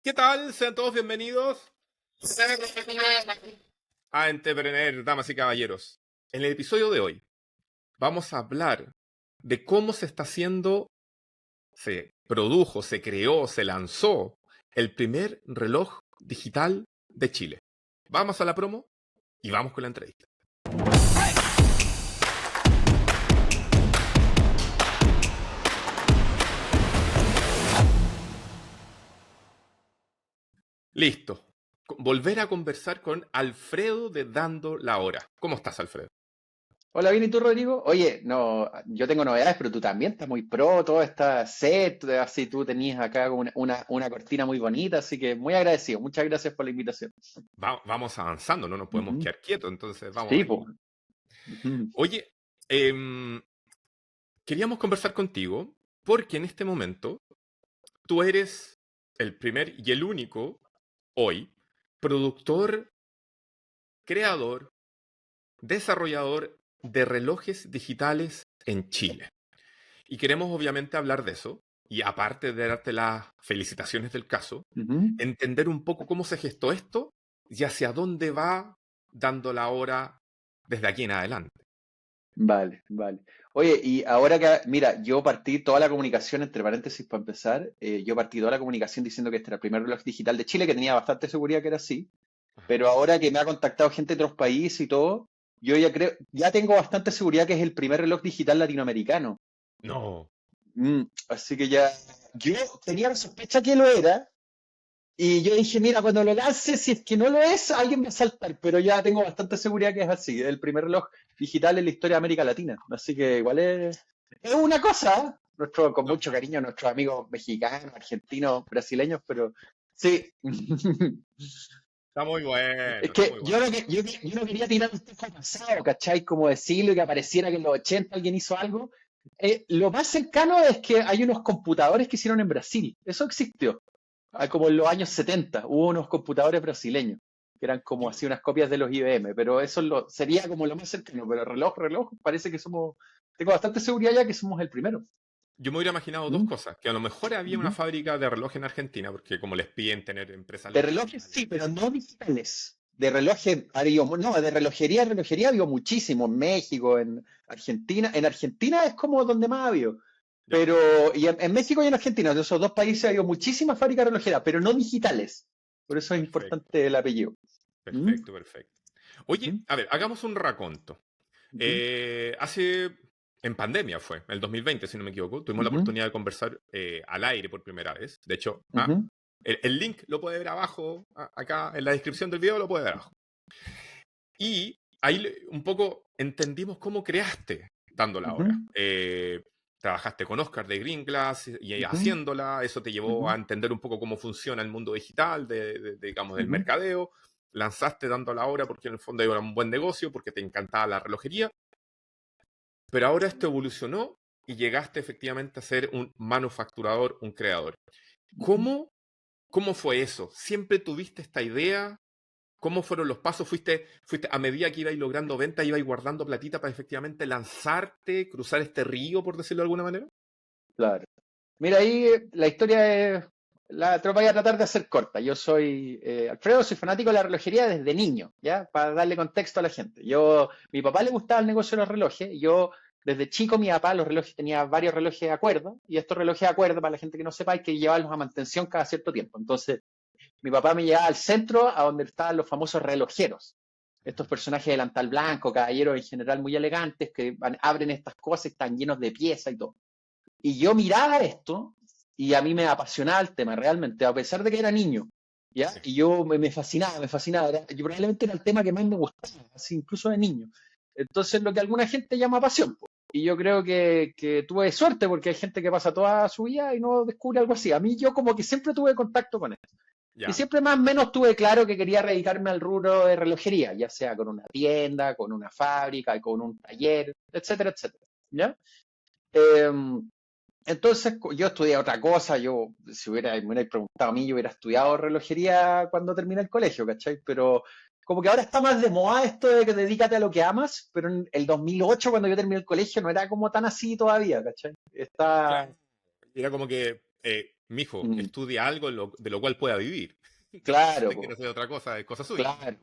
¿Qué tal? Sean todos bienvenidos a Entrepreneur, damas y caballeros. En el episodio de hoy vamos a hablar de cómo se está haciendo, se produjo, se creó, se lanzó el primer reloj digital de Chile. Vamos a la promo y vamos con la entrevista. Listo. Volver a conversar con Alfredo de Dando la Hora. ¿Cómo estás, Alfredo? Hola, bien, ¿y tú, Rodrigo? Oye, no, yo tengo novedades, pero tú también estás muy pro, todo está set, así tú tenías acá una cortina muy bonita, así que muy agradecido. Muchas gracias por la invitación. Vamos avanzando, no nos podemos Ujú. quedar quietos, entonces vamos Sí, ahí. pues. Ujú. Oye, queríamos conversar contigo porque en este momento tú eres el primer y el único hoy productor, creador, desarrollador de relojes digitales en Chile. Y queremos obviamente hablar de eso y aparte de darte las felicitaciones del caso, Ujú. entender un poco cómo se gestó esto y hacia dónde va dando la hora desde aquí en adelante. Vale, vale. Oye, y ahora que, mira, yo partí toda la comunicación, entre paréntesis, para empezar, yo partí toda la comunicación diciendo que este era el primer reloj digital de Chile, que tenía bastante seguridad que era así. Pero ahora que me ha contactado gente de otros países y todo, yo ya creo, ya tengo bastante seguridad que es el primer reloj digital latinoamericano. No, Así que ya, yo tenía la sospecha que lo era, y yo dije, mira, cuando lo lance, si es que no lo es, alguien me va a saltar, pero ya tengo bastante seguridad que es así, es el primer reloj digital en la historia de América Latina. Así que igual es una cosa, ¿eh? Con no, mucho cariño a nuestros amigos mexicanos, argentinos, brasileños, pero sí. está muy Es bueno, está que muy yo bueno. yo no quería tirar un tejo pasado, ¿cachai? Como decirlo y que apareciera que en los 80 alguien hizo algo. Lo más cercano es que hay unos computadores que hicieron en Brasil. Eso existió. Ah, Como en los años 70 hubo unos computadores brasileños que eran como yo, así unas copias de los IBM, pero eso sería como lo más cercano. Pero reloj, parece que somos, tengo bastante seguridad ya que somos el primero. yo me hubiera imaginado dos ¿Mm? cosas, que a lo mejor había una Ujú. fábrica de reloj en Argentina, porque como les piden tener empresas De relojes locales. sí, pero no digitales. De relojes, no, de relojería había muchísimo en México, en Argentina. En Argentina es como donde más ha habido. Ya, Pero, y en México y en Argentina, de esos dos países ha habido muchísimas fábricas relojeras, pero no digitales. Por eso es perfecto, importante el apellido. ¿Mm? perfecto, perfecto. Oye, Ujú, a ver, hagamos un raconto. ujú, En pandemia fue, el 2020, si no me equivoco, tuvimos la ujú, oportunidad de conversar al aire por primera vez. De hecho, ujú, el link lo puede ver abajo, acá en la descripción del video lo puede ver abajo. Y ahí un poco entendimos cómo creaste dando la hora. ujú, Trabajaste con Oscar de Green Glass y ujú, haciéndola, eso te llevó a ujú, entender un poco cómo funciona el mundo digital, digamos, del ujú. mercadeo. Lanzaste dando la hora porque en el fondo era un buen negocio, porque te encantaba la relojería. Pero ahora esto evolucionó y llegaste efectivamente a ser un manufacturador, un creador. ¿Cómo, cómo fue eso? ¿Siempre tuviste esta idea? ¿Cómo fueron los pasos? ¿Fuiste a medida que ibais logrando ventas, ibais guardando platita para efectivamente lanzarte, cruzar este río, por decirlo de alguna manera? Claro. Mira, ahí la historia es, te lo voy a tratar de hacer corta. Yo soy Alfredo, soy fanático de la relojería desde niño, ¿ya? Para darle contexto a la gente. Mi papá le gustaba el negocio de los relojes. Yo, desde chico, mi papá, los relojes, tenía varios relojes a cuerda. Y estos relojes a cuerda, para la gente que no sepa, hay que llevarlos a mantención cada cierto tiempo. Entonces, mi papá me llevaba al centro, a donde estaban los famosos relojeros. Estos personajes de delantal blanco, caballeros en general muy elegantes, que abren estas cosas, están llenos de piezas y todo. Y yo miraba esto y a mí me apasionaba el tema realmente, a pesar de que era niño, ¿ya? Sí, Y yo me fascinaba, me fascinaba. Yo probablemente era el tema que más me gustaba, así incluso de niño. Entonces, lo que alguna gente llama pasión, pues. Y yo creo que tuve suerte porque hay gente que pasa toda su vida y no descubre algo así. A mí yo como que siempre tuve contacto con esto. Y ya, siempre más o menos tuve claro que quería dedicarme al rubro de relojería, ya sea con una tienda, con una fábrica, con un taller, etcétera, etcétera. ¿Ya? Em, entonces, yo estudié otra cosa, si me hubierais preguntado a mí, yo hubiera estudiado relojería cuando terminé el colegio, ¿cachai? Pero como que ahora está más de moda esto de que dedícate a lo que amas, pero en el 2008, cuando yo terminé el colegio, no era como tan así todavía, ¿cachai? claro. Era como que mijo, Mm, estudia algo de lo cual pueda vivir. Si claro, usted po, quiere hacer otra cosa, es cosa suya. claro.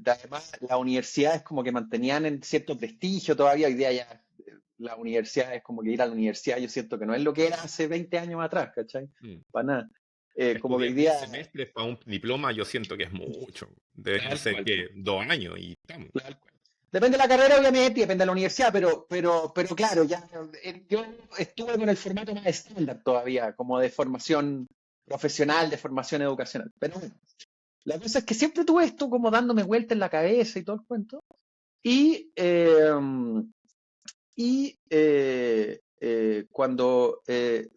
Además, las universidades como que mantenían en cierto prestigio todavía. Hoy día ya la universidad es como que ir a la universidad, yo siento que no es lo que era hace 20 años atrás, ¿cachai? Mm. Para nada. Como que hoy Estudiar 10 día, semestres para un diploma, yo siento que es mucho. Deberían tal ser cual, po, que 2 años y estamos. tal cual. Depende de la carrera, obviamente, y depende de la universidad, pero claro, ya yo estuve con el formato más estándar todavía, como de formación profesional, de formación educacional. Pero bueno, la cosa es que siempre tuve esto como dándome vuelta en la cabeza y todo el cuento. Y,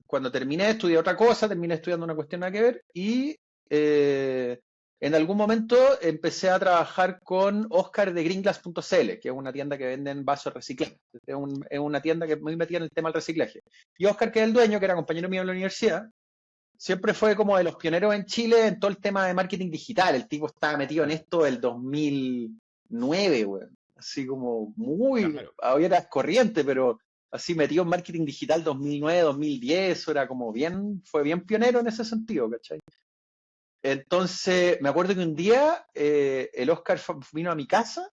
cuando terminé, estudié otra cosa, terminé estudiando una cuestión nada que ver y eh, en algún momento empecé a trabajar con Oscar de Greenglass.cl, que es una tienda que venden vasos reciclados. Es una tienda que muy metida en el tema del reciclaje. Y Oscar, que es el dueño, que era compañero mío en la universidad, siempre fue como de los pioneros en Chile en todo el tema de marketing digital. El tipo estaba metido en esto del 2009, güey. Así como muy, Claro. ahora era corriente, pero así metido en marketing digital 2009, 2010, era como bien, fue bien pionero en ese sentido, ¿cachai? Entonces, me acuerdo que un día el Oscar vino a mi casa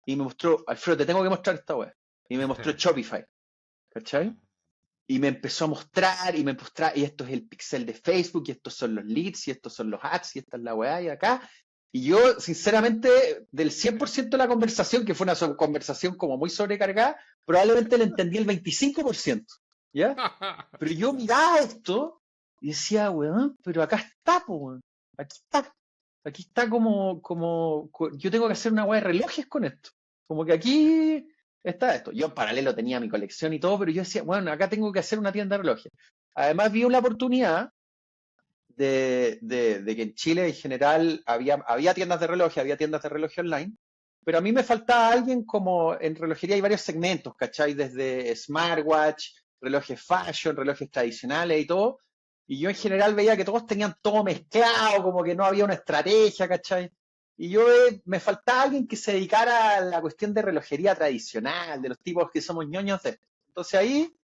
y me mostró, Alfredo, te tengo que mostrar esta web. Y me mostró Shopify, Ah, ¿cachai? Y me empezó a mostrar, y me mostraba, y esto es el pixel de Facebook, y estos son los leads, y estos son los ads, y esta es la weá, y acá. Y yo, sinceramente, del 100% de la conversación, que fue una conversación como muy sobrecargada, probablemente le entendí el 25%, ¿ya? Pero yo miraba esto y decía, weón, pero acá está, po, weón. Aquí está. Aquí está yo tengo que hacer una weá de relojes con esto. Como que aquí está esto. Yo en paralelo tenía mi colección y todo, pero yo decía, bueno, acá tengo que hacer una tienda de relojes. Además vi una oportunidad de que en Chile en general había tiendas de relojes, había tiendas de relojes online, pero a mí me faltaba alguien como en relojería hay varios segmentos, ¿cachai? Desde smartwatch, relojes fashion, relojes tradicionales y todo. Y yo en general veía que todos tenían todo mezclado, como que no había una estrategia, ¿cachai? Y yo me faltaba alguien que se dedicara a la cuestión de relojería tradicional, de los tipos que somos ñoños de esto. Entonces ahí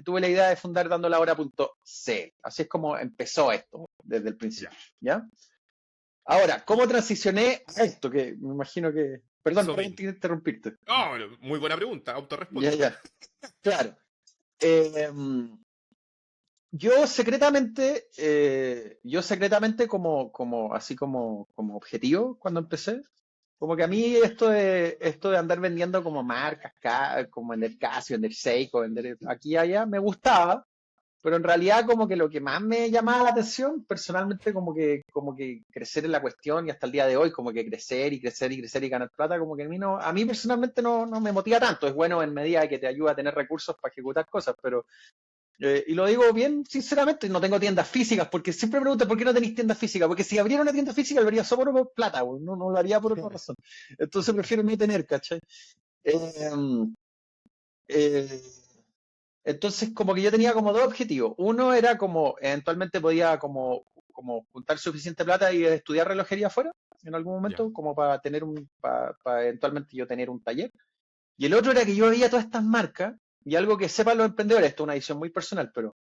tuve la idea de fundar dandolahora.c. Así es como empezó esto desde el ya. principio, ¿ya? Ahora, ¿cómo transicioné a esto? Que me imagino que... Perdón, Eso perdón, mismo. que interrumpirte. Oh, muy buena pregunta, Ya, autorresponde. ya. Claro. Eh, yo secretamente como objetivo cuando empecé, como que a mí esto de andar vendiendo como marcas, como vender Casio, vender Seiko, vender aquí y allá, me gustaba. Pero en realidad como que lo que más me llamaba la atención, personalmente como que crecer en la cuestión y hasta el día de hoy como que crecer y crecer y crecer y ganar plata, como que a mí personalmente no me motiva tanto. Es bueno en medida de que te ayuda a tener recursos para ejecutar cosas, pero, y lo digo bien sinceramente, no tengo tiendas físicas, porque siempre me preguntan por qué no tenéis tiendas físicas, porque si abriera una tienda física lo haría solo por plata, güey, no lo haría por otra razón. Entonces prefiero no tener, ¿cachai? Eh, eh, Entonces, como que yo tenía como dos objetivos. Uno era como, eventualmente podía como juntar suficiente plata y estudiar relojería afuera, en algún Ya. momento, como para eventualmente yo tener un taller. Y el otro era que yo veía todas estas marcas, y algo que sepan los emprendedores, esto es una visión muy personal, pero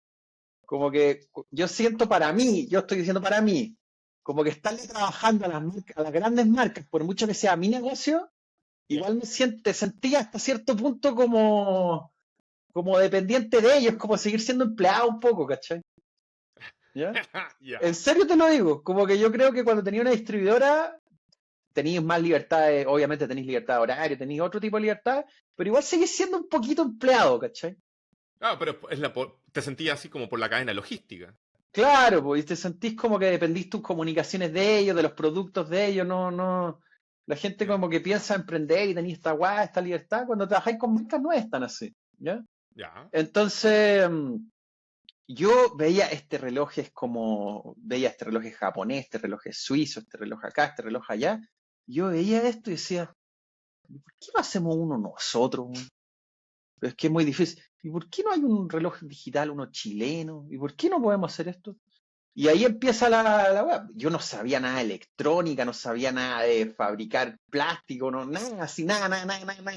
como que yo siento para mí, yo estoy diciendo para mí, como que estarle trabajando a las grandes marcas, por mucho que sea mi negocio, Ya. igual sentía hasta cierto punto como dependiente de ellos, como seguir siendo empleado un poco, ¿cachai? ¿Ya? Ya. En serio te lo digo, como que yo creo que cuando tenía una distribuidora tenéis más libertad, obviamente tenéis libertad de horario, tenéis otro tipo de libertad, pero igual seguís siendo un poquito empleado, ¿cachai? Ah, pero te sentías así como por la cadena logística. Claro, pues y te sentís como que dependís tus comunicaciones de ellos, de los productos de ellos, no. La gente Ya. como que piensa emprender y tenéis esta guay, esta libertad, cuando trabajáis con marcas no es tan así, ¿ya? Ya. Entonces, yo veía este reloj es japonés, este reloj es suizo, este reloj acá, este reloj allá. Yo veía esto y decía, ¿por qué no hacemos uno nosotros, weón? Pero es que es muy difícil. ¿Y por qué no hay un reloj digital, uno chileno? ¿Y por qué no podemos hacer esto? Y ahí empieza la web. Yo no sabía nada de electrónica, no sabía nada de fabricar plástico, no, nada, así, nada,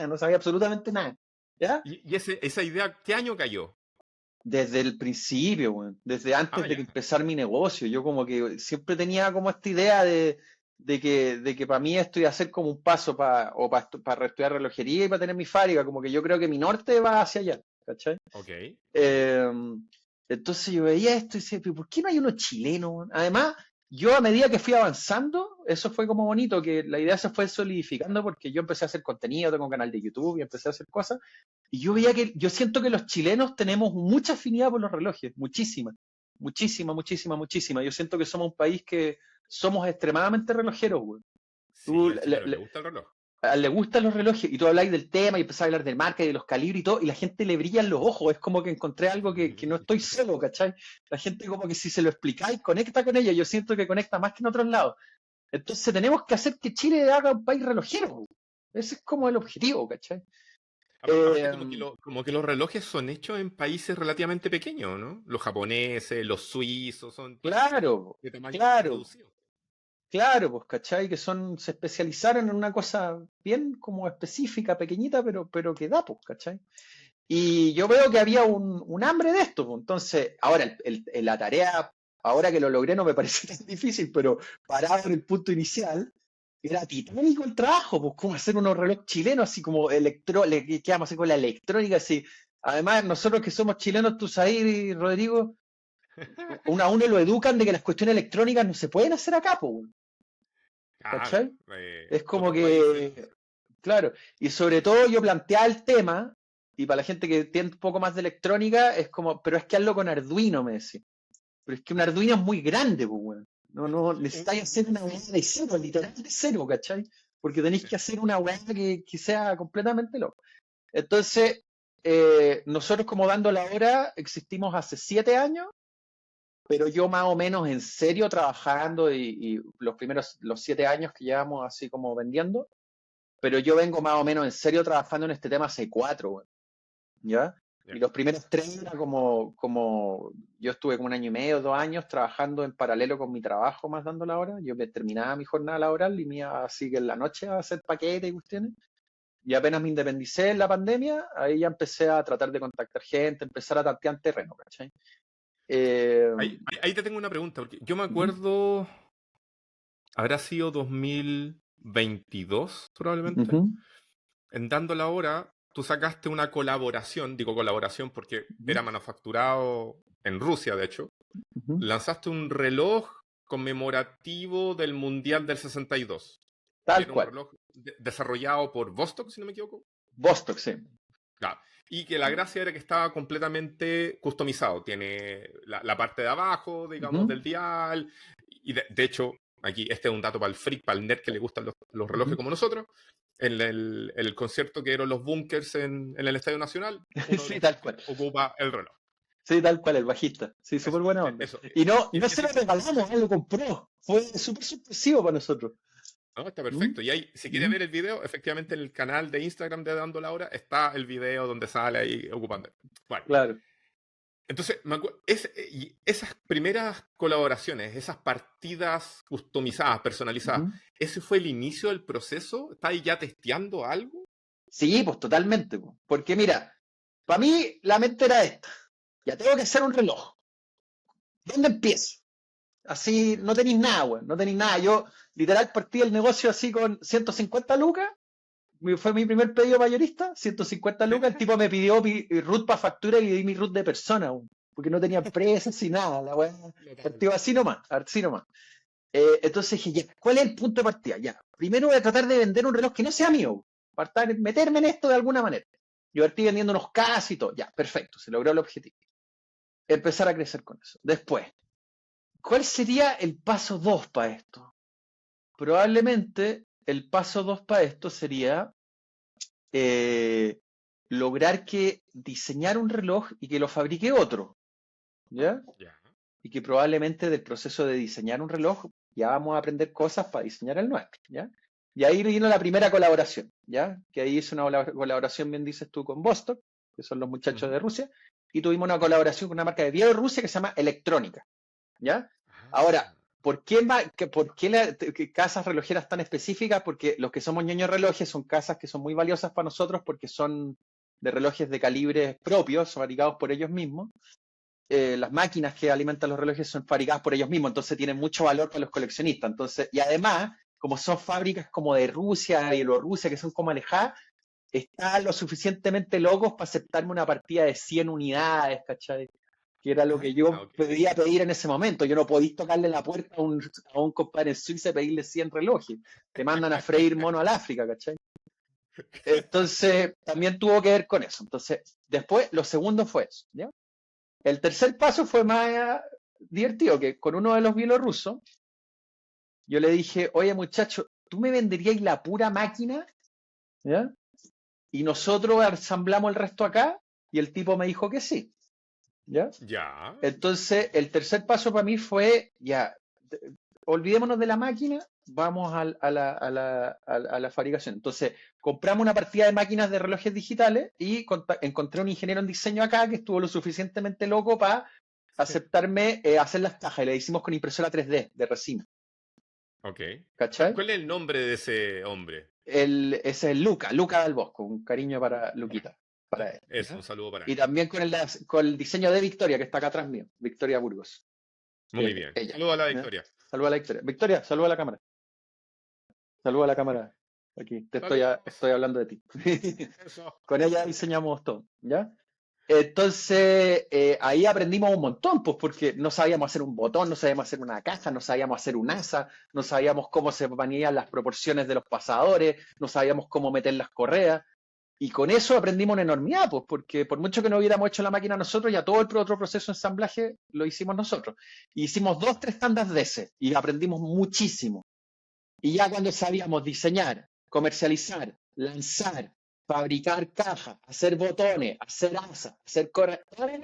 no sabía absolutamente nada. ¿Ya? ¿Y esa idea, qué año cayó? Desde el principio, weón. Desde Ah, antes de ya. que empezar mi negocio. Yo como que siempre tenía como esta idea de que para mí esto iba a ser como un paso para estudiar relojería y para tener mi fábrica. Como que yo creo que mi norte va hacia allá, ¿cachai? Ok, ok. Eh, entonces yo veía esto y decía, "¿Pero por qué no hay uno chileno, weón?". Además, yo a medida que fui avanzando, eso fue como bonito, que la idea se fue solidificando porque yo empecé a hacer contenido, tengo un canal de YouTube y empecé a hacer cosas. Y yo veía que, yo siento que los chilenos tenemos mucha afinidad por los relojes, muchísima, muchísima, muchísima, muchísima. Yo siento que somos un país que somos extremadamente relojeros, güey. Sí, Tú, al chileno le gusta el reloj. a él le gustan los relojes y tú habláis del tema y empezás a hablar de marca y de los calibres y todo, y la gente le brillan los ojos. Es como que encontré algo que no estoy solo, ¿cachai? La gente como que si se lo explicáis, conecta con ella. Yo siento que conecta más que en otros lados. Entonces tenemos que hacer que Chile haga un país relojero, güey. Ese es como el objetivo, ¿cachai? Aparte, Eh, como que los relojes son hechos en países relativamente pequeños, ¿no? Los japoneses, los suizos, son países claro, de tamaño claro. reducido. Claro, pues, ¿cachai? Que se especializaron en una cosa bien como específica, pequeñita, pero que da, pues, ¿cachai? Y yo veo que había un hambre de esto, pues. Entonces, ahora la tarea, ahora que lo logré, no me parece tan difícil, pero parado en el punto inicial, era titánico el trabajo, pues, cómo hacer unos relojes chilenos, así como ¿qué vamos a hacer con la electrónica? Así. Además, nosotros que somos chilenos, tú sabes, Rodrigo, a uno lo educan de que las cuestiones electrónicas no se pueden hacer acá, pues. Claro, ¿Cachai? Es como otros países. que, claro, y sobre todo yo planteaba el tema, y para la gente que tiene un poco más de electrónica, es como, pero es que hazlo con Arduino, me decía. Pero es que un Arduino es muy grande, pues, weón. No, Un- necesitáis hacer una weá de cero, literal de cero, ¿cachai? Porque tenéis que hacer una weá que sea completamente loca. Entonces, nosotros como dando la hora, existimos hace 7 años, pero yo más o menos en serio trabajando y los 7 años que llevamos así como vendiendo, pero yo vengo más o menos en serio trabajando en este tema hace 4, weón, ¿ya? ya. Y los primeros 3 era como, yo estuve como 1 año y medio, 2 años trabajando en paralelo con mi trabajo más dando la hora. Yo me terminaba mi jornada laboral y me iba así que en la noche a hacer paquetes y cuestiones. Y apenas me independicé en la pandemia, ahí ya empecé a tratar de contactar gente, empezar a tantear terreno, ¿cachai? Eh, Ahí te tengo una pregunta, porque yo me ujú, acuerdo, habrá sido 2022 probablemente, ujú, en Dando la Hora, tú sacaste una colaboración, digo colaboración porque ujú, era manufacturado en Rusia, de hecho, ujú. lanzaste un reloj conmemorativo del Mundial del 62, que Tal era un cual. reloj desarrollado por Vostok, si no me equivoco. Vostok, sí. Claro. Y que la gracia era que estaba completamente customizado. Tiene la parte de abajo, digamos, Ujú, del dial. Y de hecho, aquí este es un dato para el freak, para el nerd que le gustan los relojes ujú. como nosotros. En el concierto que eran los bunkers en el Estadio Nacional, uno de Sí, los tal cual. bunkers ocupa el reloj. Sí, tal cual, el bajista. Sí, Eso, súper buena onda. eso. Y no se lo Ese, regalamos, él lo compró. Fue súper sorpresivo para nosotros. ¿no? Está ¿Mm? perfecto. Y ahí, si quieres Ujú. ver el video, efectivamente en el canal de Instagram de Dando la Hora está el video donde sale ahí ocupando. Bueno, Claro. entonces, y esas primeras colaboraciones, esas partidas customizadas, personalizadas, Ujú. ¿ese fue el inicio del proceso? ¿Estáis ya testeando algo? Sí, pues totalmente, po. Porque mira, para mí la mente era esta. Ya tengo que hacer un reloj. ¿Dónde empiezo? Así, no tenéis nada, weón. No tenéis nada. Yo literal partí el negocio así con 150 lucas. Fue mi primer pedido mayorista, 150 lucas. El tipo me pidió mi root para factura y di mi root de persona, weón, porque no tenía empresas y nada. La weá partió así nomás, así nomás. Entonces dije, ya, ¿cuál es el punto de partida? Ya, primero voy a tratar de vender un reloj que no sea mío, para meterme en esto de alguna manera. Yo partí vendiendo unos casos y todo, ya, perfecto, se logró el objetivo. Empezar a crecer con eso. Después, ¿cuál sería el paso 2 para esto? Probablemente el paso 2 para esto sería eh, lograr que diseñar un reloj y que lo fabrique otro, ¿ya? Ya. Y que probablemente del proceso de diseñar un reloj ya vamos a aprender cosas para diseñar el nuestro, ¿ya? Y ahí vino la primera colaboración, ¿ya? Que ahí hice una colaboración, bien dices tú, con Vostok, que son los muchachos Ujú. de Rusia, y tuvimos una colaboración con una marca de Bielorrusia que se llama Electrónica, ¿ya? Ahora, Ah, ¿por qué casas relojeras tan específicas? Porque los que somos ñoños relojes son casas que son muy valiosas para nosotros porque son de relojes de calibres propios, fabricados por ellos mismos. Las máquinas que alimentan los relojes son fabricadas por ellos mismos, entonces tienen mucho valor para los coleccionistas. Entonces, y además, como son fábricas como de Rusia y Bielorrusia, que son como alejadas, están lo suficientemente locos para aceptarme una partida de 100 unidades, ¿cachai? Que era lo que yo Ok. podía pedir en ese momento. Yo no podía tocarle la puerta a un compadre en Suiza y pedirle 100 relojes. Te mandan a freír mono al África, ¿cachai? Entonces, también tuvo que ver con eso. Entonces, después, lo segundo fue eso, ¿ya? El tercer paso fue más divertido, que con uno de los bielorrusos, yo le dije, oye muchacho, ¿tú me venderías la pura máquina? ¿Ya? Y nosotros ensamblamos el resto acá, y el tipo me dijo que sí, ¿ya? Ya. Entonces, el tercer paso para mí fue, ya, olvidémonos de la máquina, vamos a la fabricación. Entonces, compramos una partida de máquinas de relojes digitales y encontré un ingeniero en diseño acá que estuvo lo suficientemente loco para aceptarme hacer las cajas, y le hicimos con impresora 3D de resina, Ok. ¿cachai? ¿Cuál es el nombre de ese hombre? Ese es Luca del Bosco, un cariño para Luquita, para él. Eso, ¿Ya? un saludo para Y él. también con el diseño de Victoria, que está acá atrás mío, Victoria Burgos, Muy bien. ella. Saludo a la ¿Ya? Victoria. Saluda a la Victoria. Victoria, saluda a la cámara. Saluda a la cámara. Aquí, estoy Saludos. hablando de ti. Eso. Con ella diseñamos todo, ¿ya? Entonces, ahí aprendimos un montón, pues porque no sabíamos hacer un botón, no sabíamos hacer una caja, no sabíamos hacer un asa, no sabíamos cómo se ponían las proporciones de los pasadores, no sabíamos cómo meter las correas. Y con eso aprendimos una enormidad, pues, porque por mucho que no hubiéramos hecho la máquina nosotros, ya todo el otro proceso de ensamblaje lo hicimos nosotros. Y hicimos 2, 3 tandas de ese y aprendimos muchísimo. Y ya cuando sabíamos diseñar, comercializar, lanzar, fabricar cajas, hacer botones, hacer asas, hacer correctores,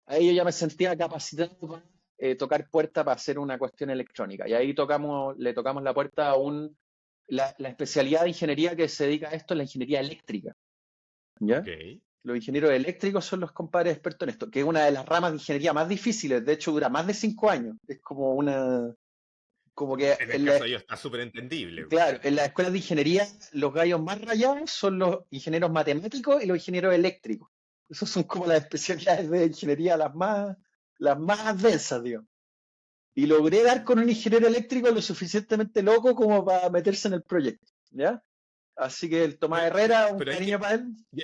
ahí yo ya me sentía capacitado para tocar puerta para hacer una cuestión electrónica. Y ahí le tocamos la puerta a la especialidad de ingeniería que se dedica a esto es la ingeniería eléctrica. ¿Ya? Ok. Los ingenieros eléctricos son los compadres expertos en esto, que es una de las ramas de ingeniería más difíciles, de hecho dura más de 5 años. Es como que En el caso de ellos está súper entendible. claro, en las escuelas de ingeniería los gallos más rayados son los ingenieros matemáticos y los ingenieros eléctricos. Esos son como las especialidades de ingeniería las más densas, digo. Y logré dar con un ingeniero eléctrico lo suficientemente loco como para meterse en el proyecto, ¿ya? Así que el Tomás Pero, Herrera, un pero ahí cariño para él. y,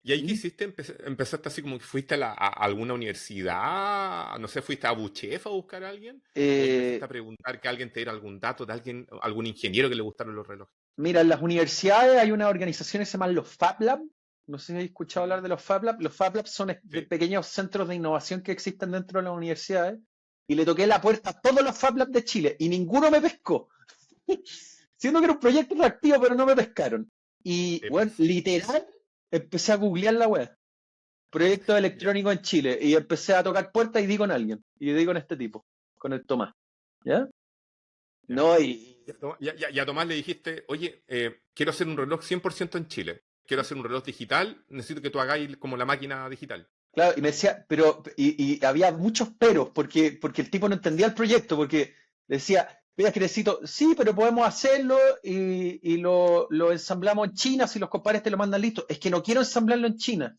y ahí que ¿Mm? hiciste, empezaste así como que fuiste a alguna universidad, no sé, fuiste a Buchef a buscar a alguien, o empezaste Eh, a preguntar que alguien te diera algún dato de alguien, algún ingeniero que le gustaron los relojes. Mira, en las universidades hay unas organizaciones que se llaman los Fab Lab. No sé si habéis escuchado hablar Ujú. de los Fab Lab. Los Fab Lab son de Sí. pequeños centros de innovación que existen dentro de las universidades. Y le toqué la puerta a todos los Fab Lab de Chile y ninguno me pescó. Siendo que era un proyecto reactivo, pero no me pescaron. Y, ¿Qué bueno, pasa? literal, empecé a googlear la web. Proyectos Ya, electrónicos en Chile. Y empecé a tocar puertas y di con alguien. Y di con este tipo, con el Tomás. ¿Ya? ya. No, Y a Tomás le dijiste, oye, quiero hacer un reloj 100% en Chile. Quiero hacer un reloj digital, necesito que tú hagáis como la máquina digital. claro, y me decía, y había muchos peros, porque el tipo no entendía el proyecto, porque decía, mira, que necesito, sí, pero podemos hacerlo y lo ensamblamos en China si los compadres te lo mandan listo. Es que no quiero ensamblarlo en China.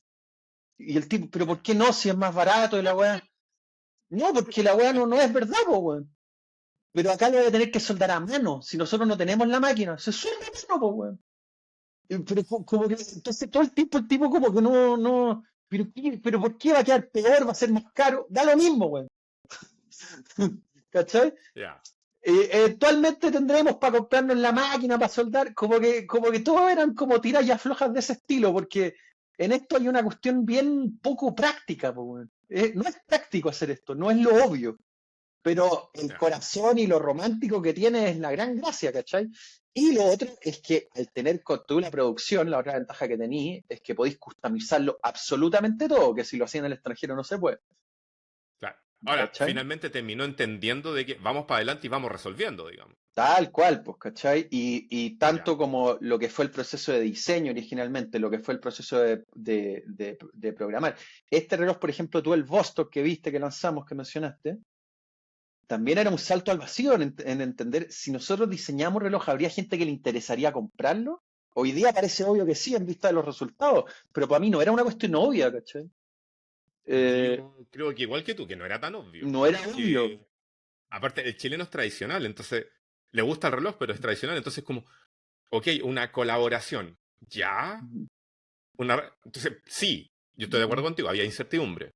Y el tipo, pero ¿por Ya. qué no? Si es más barato y la weá. No, porque la weá no es verdad, po, weón. Pero acá lo voy a tener que soldar a mano. Si nosotros no tenemos la máquina, se suelda a mano, po, weón. Pero como que, entonces todo el tiempo el tipo como que no, pero ¿por qué va a quedar peor? ¿Va a ser más caro? Da lo mismo, weón. ¿Cachai? Ya. Eventualmente tendremos para comprarnos la máquina, para soldar, como que todos eran como tiras y aflojas de ese estilo, porque en esto hay una cuestión bien poco práctica, po, weón. No es práctico hacer esto, no es lo obvio, pero el Ya. corazón y lo romántico que tiene es la gran gracia, ¿cachai? Y lo otro es que al tener con tú la producción, la otra ventaja que tenéis es que podéis customizarlo absolutamente todo, que si lo hacía en el extranjero no se puede, Claro. Ahora, ¿cachai? finalmente terminó entendiendo de que vamos para adelante y vamos resolviendo, digamos. Tal cual, pues, ¿cachai? Y Ya. tanto como lo que fue el proceso de diseño originalmente, lo que fue el proceso de programar. Este reloj, por ejemplo, tú el Vostok que viste, que lanzamos, que mencionaste, también era un salto al vacío en entender si nosotros diseñamos reloj, ¿habría gente que le interesaría comprarlo? Hoy día parece obvio que sí, en vista de los resultados, pero para mí no era una cuestión obvia, ¿cachai? Eh, Yo creo que igual que tú, que no era tan obvio. no era obvio. Porque, aparte, el chileno es tradicional, entonces le gusta el reloj, pero es tradicional. Entonces, como, ok, una colaboración. ¿Ya? Entonces, sí, yo estoy de acuerdo contigo, había incertidumbre.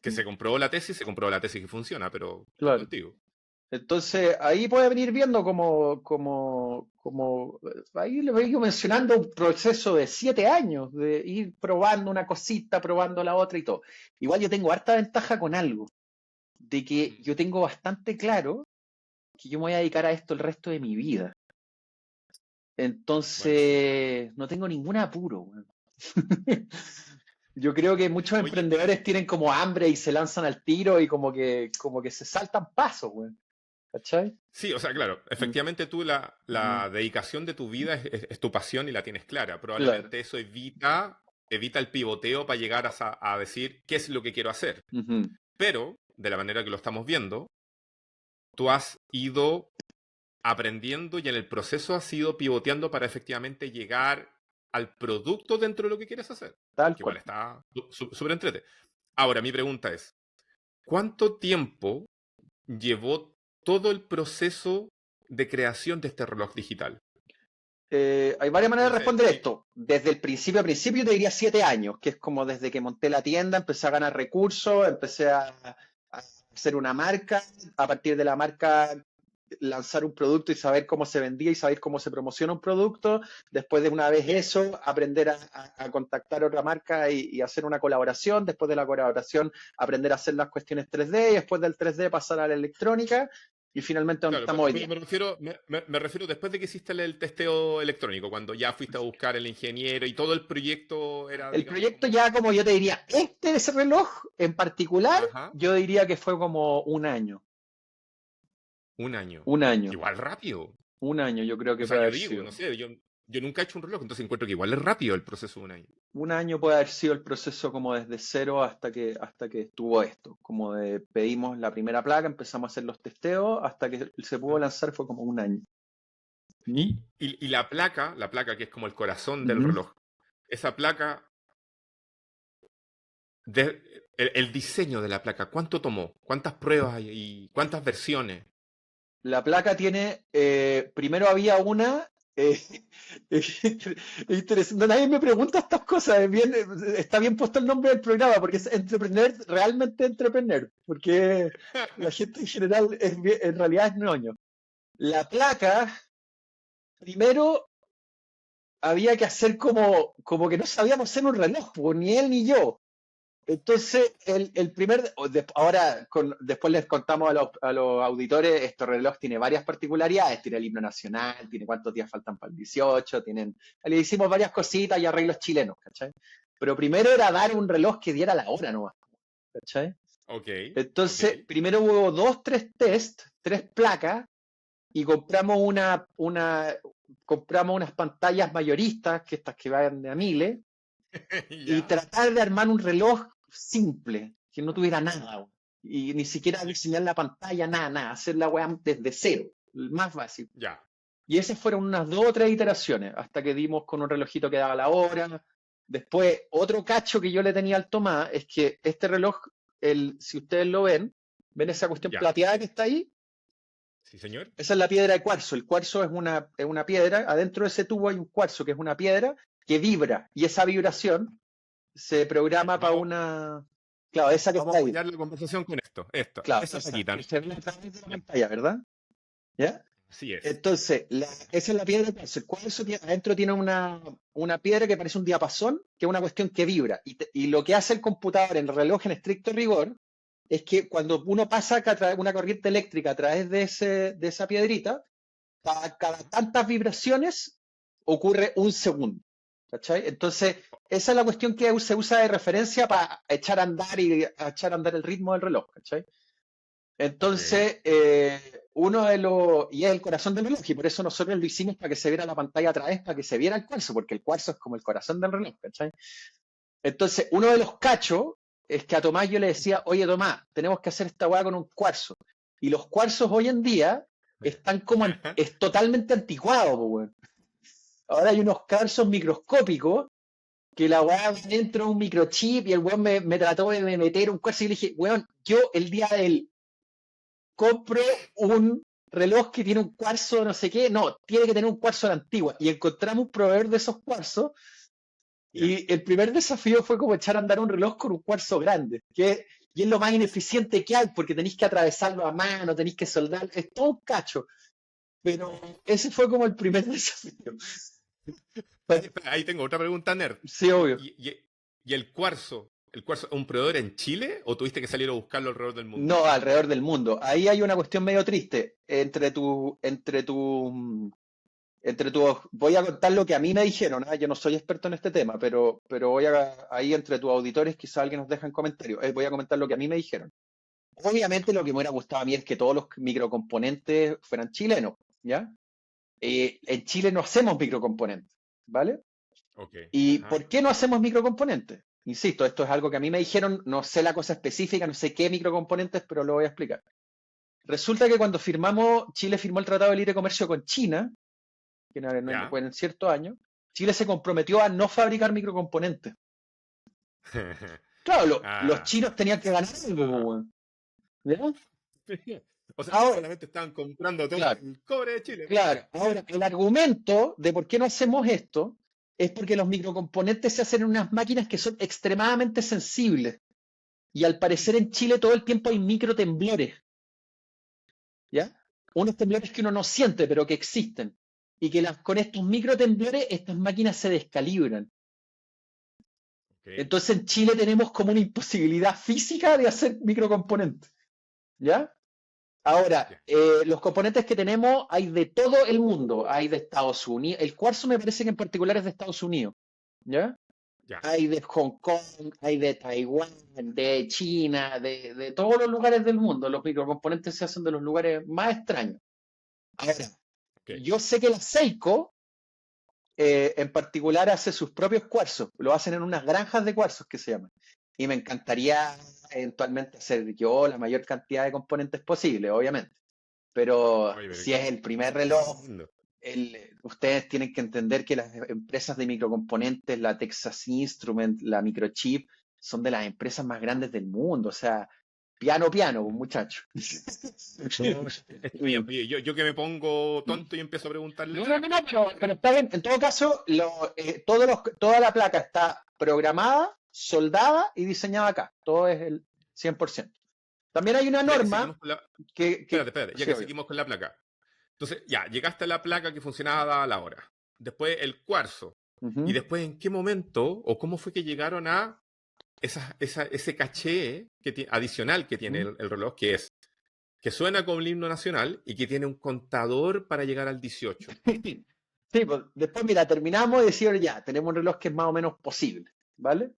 Que se comprobó la tesis que funciona, pero estoy Claro. contigo. Entonces, ahí puede venir viendo ahí le voy mencionando un proceso de 7 años, de ir probando una cosita, probando la otra y todo. Igual yo tengo harta ventaja con algo, de que yo tengo bastante claro que yo me voy a dedicar a esto el resto de mi vida. Bueno, sí. Entonces, no tengo ningún apuro, weón. Yo creo que muchos Oye, emprendedores tienen como hambre y se lanzan al tiro y como que se saltan pasos, weón. ¿Cachai? sí, o sea, claro, Mm, efectivamente tú mm, la dedicación de tu vida es tu pasión y la tienes clara. claro. Probablemente eso evita el pivoteo para llegar a decir qué es lo que quiero hacer. Ujú. Pero, de la manera que lo estamos viendo, tú has ido aprendiendo y en el proceso has ido pivoteando para efectivamente llegar al producto dentro de lo que quieres hacer. Tal Que igual cual. está súper entrete. Ahora, mi pregunta es, ¿cuánto tiempo llevó todo el proceso de creación de este reloj digital? Hay varias maneras No de sé, responder esto. Desde el principio a principio te diría 7 años, que es como desde que monté la tienda, empecé a ganar recursos, empecé a hacer una marca, a partir de la marca lanzar un producto y saber cómo se vendía y saber cómo se promociona un producto. Después de una vez ya, eso, aprender a contactar otra marca y hacer una colaboración. Después de la colaboración, aprender a hacer las cuestiones 3D y después del 3D pasar a la electrónica. Y finalmente donde claro, estamos hoy pero día. me refiero después de que hiciste el testeo electrónico, cuando ya fuiste a buscar el ingeniero y todo el proyecto era, El digamos, proyecto como... ya como yo te diría, ese reloj en particular, Ajá, yo diría que fue como un año. un año. Un año. Igual rápido. Un año yo creo O que sea, puede yo haber digo, no sido. sé, yo nunca he hecho un reloj, entonces encuentro que igual es rápido el proceso de un año. Un año puede haber sido el proceso como desde cero hasta que estuvo esto. Como de pedimos la primera placa, empezamos a hacer los testeos, hasta que se pudo Ajá. lanzar fue como un año. ¿Mm? Y la placa que es como el corazón del Ujú. reloj, esa placa, el diseño de la placa, ¿cuánto tomó? ¿Cuántas pruebas hay y cuántas versiones? La placa tiene, primero había una, es interesante, nadie me pregunta estas cosas, está bien puesto el nombre del programa, porque es Entrepreneur, realmente Entrepreneur, porque la gente en general en realidad es ñoño. La placa, primero había que hacer como que no sabíamos hacer un reloj, pues, ni él ni yo. Entonces, ahora, después les contamos a los auditores, este reloj tiene varias particularidades, tiene el himno nacional, tiene cuántos días faltan para el 18, le hicimos varias cositas y arreglos chilenos, ¿cachai? Pero primero era dar un reloj que diera la hora nomás, ¿cachai? Ok, ok. Entonces, primero hubo dos, tres test, tres placas, y compramos unas pantallas mayoristas, que estas que van de a miles, y Ya, tratar de armar un reloj simple, que no tuviera nada, y ni siquiera diseñar la pantalla, nada, nada, hacer la weá desde cero, el más básico. ya, Y esas fueron unas 2 o 3 iteraciones, hasta que dimos con un relojito que daba la hora. Después, otro cacho que yo le tenía al Tomás es que este reloj, si ustedes lo ven esa cuestión ya. plateada que está ahí, Sí, señor. esa es la piedra de cuarzo. El cuarzo es una piedra, adentro de ese tubo hay un cuarzo que es una piedra que vibra, y esa vibración se programa para Vamos, una. Claro, esa que vamos está a ahí. apoyar la conversación con esto. Claro, Esa esa, plaquita, que ¿no? se ve a través de la Ya, pantalla, ¿verdad? ¿Ya? así es. Entonces, esa es la piedra de cuarzo. El cuarzo adentro tiene una piedra que parece un diapasón, que es una cuestión que vibra. Y lo que hace el computador en el reloj en estricto rigor es que cuando uno pasa una corriente eléctrica a través de esa piedrita, cada tantas vibraciones ocurre un segundo. ¿Cachai? Entonces, esa es la cuestión que se usa de referencia para echar a andar y a echar a andar el ritmo del reloj. ¿Cachai? Ok. Entonces, y es el corazón del reloj, y por eso nosotros lo hicimos para que se viera la pantalla a través, para que se viera el cuarzo, porque el cuarzo es como el corazón del reloj, ¿cachai? Entonces, uno de los cachos es que a Tomás yo le decía, oye Tomás, tenemos que hacer esta hueá con un cuarzo. Y los cuarzos hoy en día están es totalmente anticuados, po, weón. Ahora hay unos cuarzos microscópicos que la weá dentro de un microchip y el weón me trató de meter un cuarzo y le dije, weón, yo el día del compro un reloj que tiene un cuarzo no sé qué, no, tiene que tener un cuarzo de la antigua. Y encontramos un proveedor de esos cuarzos Ya. y el primer desafío fue como echar a andar un reloj con un cuarzo grande, y es lo más ineficiente que hay porque tenéis que atravesarlo a mano, tenéis que soldar, es todo un cacho. Pero ese fue como el primer desafío. Espera, ahí tengo otra pregunta, nerd. Sí, obvio. ¿Y el cuarzo? ¿El cuarzo es un proveedor en Chile o tuviste que salir a buscarlo alrededor del mundo? No, alrededor del mundo. Ahí hay una cuestión medio triste. Entre tu, voy a contar lo que a mí me dijeron, ¿ah? Yo no soy experto en este tema, pero ahí entre tus auditores quizá alguien nos deja en comentarios. Voy a comentar lo que a mí me dijeron. Obviamente lo que me hubiera gustado a mí es que todos los microcomponentes fueran chilenos, ¿ya? En Chile no hacemos microcomponentes, ¿vale? Ok. ¿Y Ajá. por qué no hacemos microcomponentes? Insisto, esto es algo que a mí me dijeron, no sé la cosa específica, no sé qué microcomponentes, pero lo voy a explicar. Resulta que cuando Chile firmó el Tratado de Libre Comercio con China, que Ya. fue en cierto año, Chile se comprometió a no fabricar microcomponentes. Claro, los Ah. chinos tenían que ganar algo, po, Ah. weón. ¿Ya? O sea, Ahora, solamente estaban comprando todo claro, el cobre de Chile. claro. Ahora, el argumento de por qué no hacemos esto es porque los microcomponentes se hacen en unas máquinas que son extremadamente sensibles. Y al parecer en Chile todo el tiempo hay microtemblores, ¿ya? Unos temblores que uno no siente, pero que existen. Y que con estos microtemblores estas máquinas se descalibran. Ok. Entonces en Chile tenemos como una imposibilidad física de hacer microcomponentes, ¿ya? Ahora, Ya. los componentes que tenemos hay de todo el mundo. Hay de Estados Unidos. El cuarzo me parece que en particular es de Estados Unidos, ¿ya? Ya. Hay de Hong Kong, hay de Taiwán, de China, de todos los lugares del mundo. Los microcomponentes se hacen de los lugares más extraños. Ahora, Ok. yo sé que la Seiko, en particular, hace sus propios cuarzos. Lo hacen en unas granjas de cuarzos que se llaman. Y me encantaría eventualmente hacer yo la mayor cantidad de componentes posible, obviamente. Pero Oye, si pero es el primer qué reloj, lindo. ustedes tienen que entender que las empresas de microcomponentes, la Texas Instrument, la Microchip, son de las empresas más grandes del mundo. O sea, piano, piano, muchacho. No, está bien. Oye, yo que me pongo tonto y empiezo a No, preguntarle. no, no, no, pero está bien. En todo caso, toda la placa está programada, soldada y diseñada acá. Todo es el 100%. También hay una Ya que norma seguimos con la. que Espérate, ya sí, que obvio. seguimos con la placa. Entonces, ya, llegaste a la placa que funcionaba a la hora. Después el cuarzo. Y Ujú, después, ¿en qué momento o cómo fue que llegaron a ese caché adicional que tiene ujú. el reloj, que es que suena como el himno nacional y que tiene un contador para llegar al 18? Sí, pues después, mira, terminamos y decir ya, tenemos un reloj que es más o menos posible, ¿vale?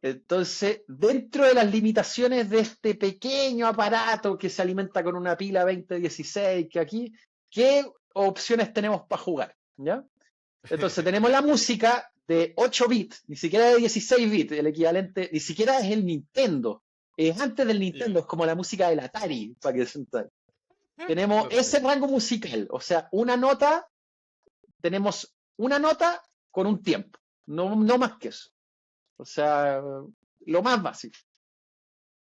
Entonces, dentro de las limitaciones de este pequeño aparato que se alimenta con una pila 2016, que aquí, ¿qué opciones tenemos para jugar? ¿Ya? Entonces, tenemos la música de 8 bits, ni siquiera de 16 bits, el equivalente, ni siquiera es el Nintendo, es antes del Nintendo, Ya. es como la música del Atari, para que se entienda. Tenemos No tengo ese idea. rango musical, o sea, tenemos una nota con un tiempo, no más que eso. O sea, lo más básico.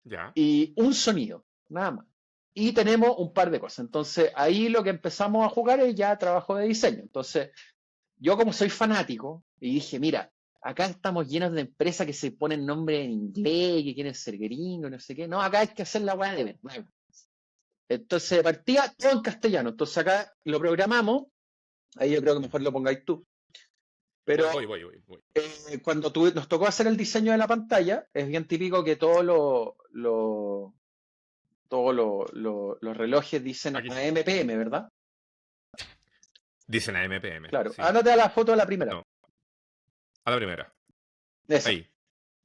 Ya. Y un sonido, nada más. Y tenemos un par de cosas. Entonces, ahí lo que empezamos a jugar es ya trabajo de diseño. Entonces, yo como soy fanático, y dije, mira, acá estamos llenos de empresas que se ponen nombre en inglés, que quieren ser gringos, no sé qué. No, acá hay que hacer la weá de verdad. Entonces, partía todo en castellano. Entonces, acá lo programamos. Ahí yo creo que mejor lo pongáis tú. Pero Voy. cuando nos tocó hacer el diseño de la pantalla, es bien típico que los relojes dicen Aquí AMPM, ¿verdad? dicen AMPM, Claro, sí. ándate a la foto de la primera. No, a la primera. Esa. Ahí.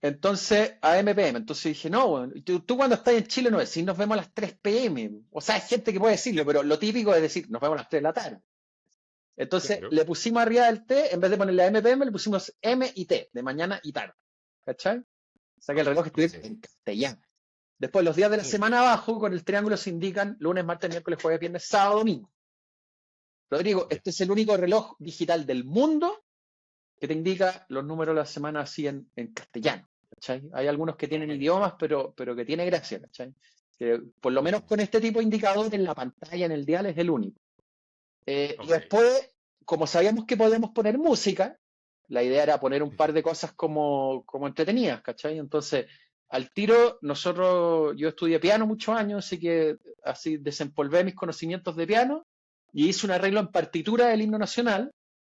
Entonces, AMPM. Entonces dije, no, bueno, tú cuando estás en Chile no decís nos vemos a las 3 p.m. O sea, hay gente que puede decirlo, pero lo típico es decir nos vemos a las 3 de la tarde. Entonces, Claro. le pusimos arriba del T, en vez de ponerle AMPM, le pusimos M y T, de mañana y tarde. ¿Cachai? O sea, que el reloj estuviera Ok. en castellano. Después, los días de la Muy bien. semana abajo, con el triángulo se indican lunes, martes, miércoles, jueves, viernes, sábado, domingo. Rodrigo, Ya. este es el único reloj digital del mundo que te indica los números de la semana así en castellano. ¿Cachai? Hay algunos que tienen Ok. idiomas, pero que tiene gracia, ¿cachai? Que por lo menos Ujú. con este tipo de indicador en la pantalla, en el dial, es el único. Y Ok. después, como sabíamos que podemos poner música, la idea era poner un par Ujú. de cosas como entretenidas, ¿cachai? Entonces, al tiro, yo estudié piano muchos años, así que así desempolvé mis conocimientos de piano y hice un arreglo en partitura del himno nacional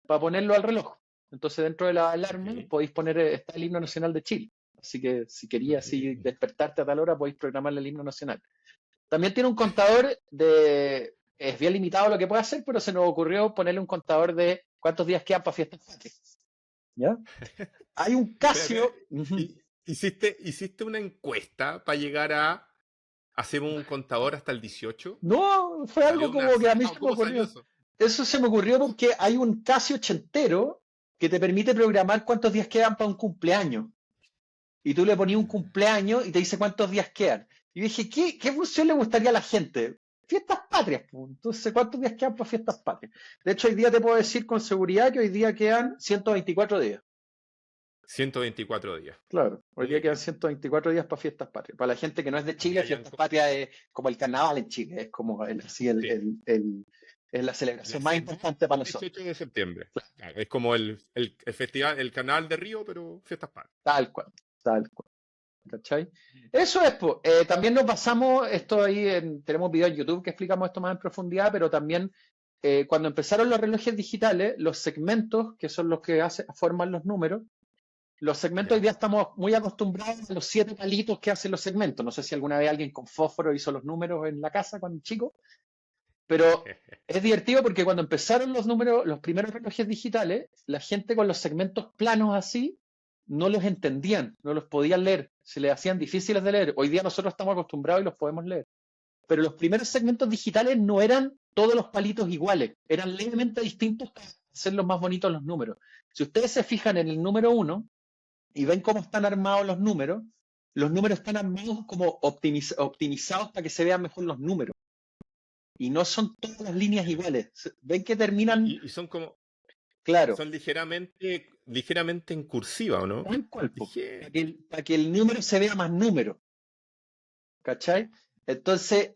para ponerlo al reloj. Entonces, dentro de la alarma Ok. podéis poner, está el himno nacional de Chile. Así que si querías así Mm. despertarte a tal hora, podéis programarle el himno nacional. También tiene un contador de. Es bien limitado lo que puede hacer, pero se nos ocurrió ponerle un contador de cuántos días quedan para fiestas patrias. ¿Ya? Hay un Casio. Espérate, ¿hiciste una encuesta para llegar a hacer un contador hasta el 18? No, fue algo ¿Salió un como que a mí asado? se me ¿Cómo salió ocurrió. eso? Eso se me ocurrió porque hay un Casio ochentero que te permite programar cuántos días quedan para un cumpleaños. Y tú le ponías un Ah, cumpleaños y te dice cuántos días quedan. Y yo dije, ¿qué función le gustaría a la gente? Fiestas patrias, pues. Entonces, ¿cuántos días quedan para fiestas patrias? De hecho, hoy día te puedo decir con seguridad que hoy día quedan 124 días. 124 días. Claro, hoy día Muy quedan bien. 124 días para fiestas patrias. Para la gente que no es de Y Chile, hayan fiestas patrias es como el carnaval en Chile, es como sí, es la celebración más el importante para nosotros. 18 de septiembre. Claro, es como el festival, el canal de Río, pero fiestas patrias. Tal cual, tal cual. ¿Cachai? Eso es, pues. También nos basamos, esto ahí, tenemos videos en YouTube que explicamos esto más en profundidad, pero también cuando empezaron los relojes digitales, los segmentos, que son los que forman los números, los segmentos hoy Ya. día estamos muy acostumbrados a los 7 palitos que hacen los segmentos. No sé si alguna vez alguien con fósforo hizo los números en la casa cuando chico, pero es divertido porque cuando empezaron los números, los primeros relojes digitales, la gente con los segmentos planos así no los entendían, no los podían leer, se les hacían difíciles de leer. Hoy día nosotros estamos acostumbrados y los podemos leer. Pero los primeros segmentos digitales no eran todos los palitos iguales, eran levemente distintos para hacerlos más bonitos los números. Si ustedes se fijan en el número 1 y ven cómo están armados los números están armados como optimizados para que se vean mejor los números. Y no son todas las líneas iguales. Ven que terminan, Y son como, claro, son ligeramente en cursiva, ¿o no? tal cual, para Dije, que el número se vea más número, ¿cachai? Entonces,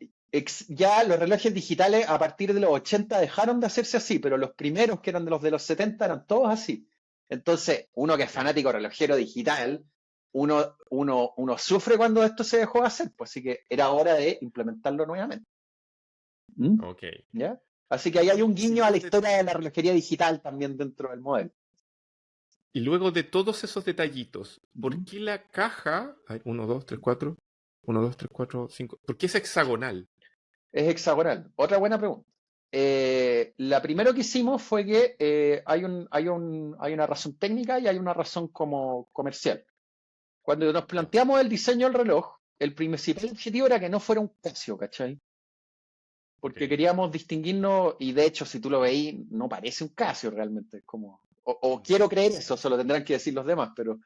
ya los relojes digitales a partir de los 80 dejaron de hacerse así, pero los primeros, que eran de los 70, eran todos así. Entonces, uno que es ya, fanático relojero digital, uno sufre cuando esto se dejó de hacer, pues así que era hora de implementarlo nuevamente. ¿Mm? ok. ¿Ya? Así que ahí hay un Y guiño a la luego de, historia de la relojería digital también dentro del modelo. y luego de todos esos detallitos, ¿por Ujú. qué la caja? 1, 2, 3, 4. 1, 2, 3, 4, 5. ¿Por qué es hexagonal? Es hexagonal. Otra buena pregunta. La primero que hicimos fue que hay una razón técnica y hay una razón como comercial. Cuando nos Ya. planteamos el diseño del reloj, el principal objetivo era que no fuera un Casio, ¿cachai? Ok. Porque queríamos distinguirnos, y de hecho, si tú lo veís, no parece un Casio realmente. Es como, o quiero creer eso, eso lo tendrán que decir los demás, pero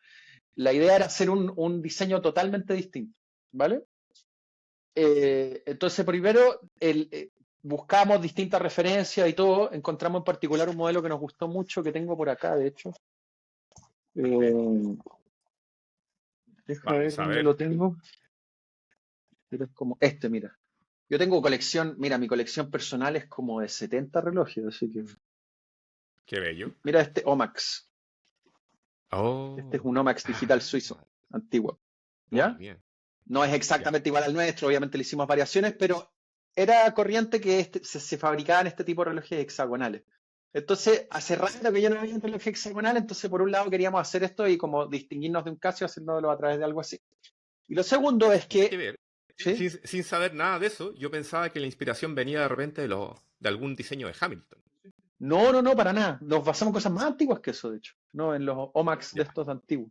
la idea era hacer un diseño totalmente distinto, ¿vale? Entonces, primero, buscamos distintas referencias y todo. Encontramos en particular un modelo que nos gustó mucho, que tengo por acá, de hecho. Eh, Deja ver Vamos a dónde ver. lo tengo. Pero es como este, mira. Yo tengo colección, mira, mi colección personal es como de 70 relojes, así que. Qué bello. Mira este Omax. Este es Oh. un Omax digital suizo, Ah, antiguo. muy ¿Ya? bien. No es Ya. exactamente igual al nuestro, obviamente le hicimos variaciones, pero era corriente que se fabricaban este tipo de relojes hexagonales. Entonces, hace rato que yo no veía un reloj hexagonal, entonces por un lado queríamos hacer esto y como distinguirnos de un Casio haciéndolo a través de algo así. Y lo segundo es Nada que que, ver. ¿sí? Sin saber nada de eso, yo pensaba que la inspiración venía de repente de algún diseño de Hamilton. No, para nada. Nos basamos en cosas más antiguas que eso, de hecho, ¿no? En los Omax de Ya. estos antiguos.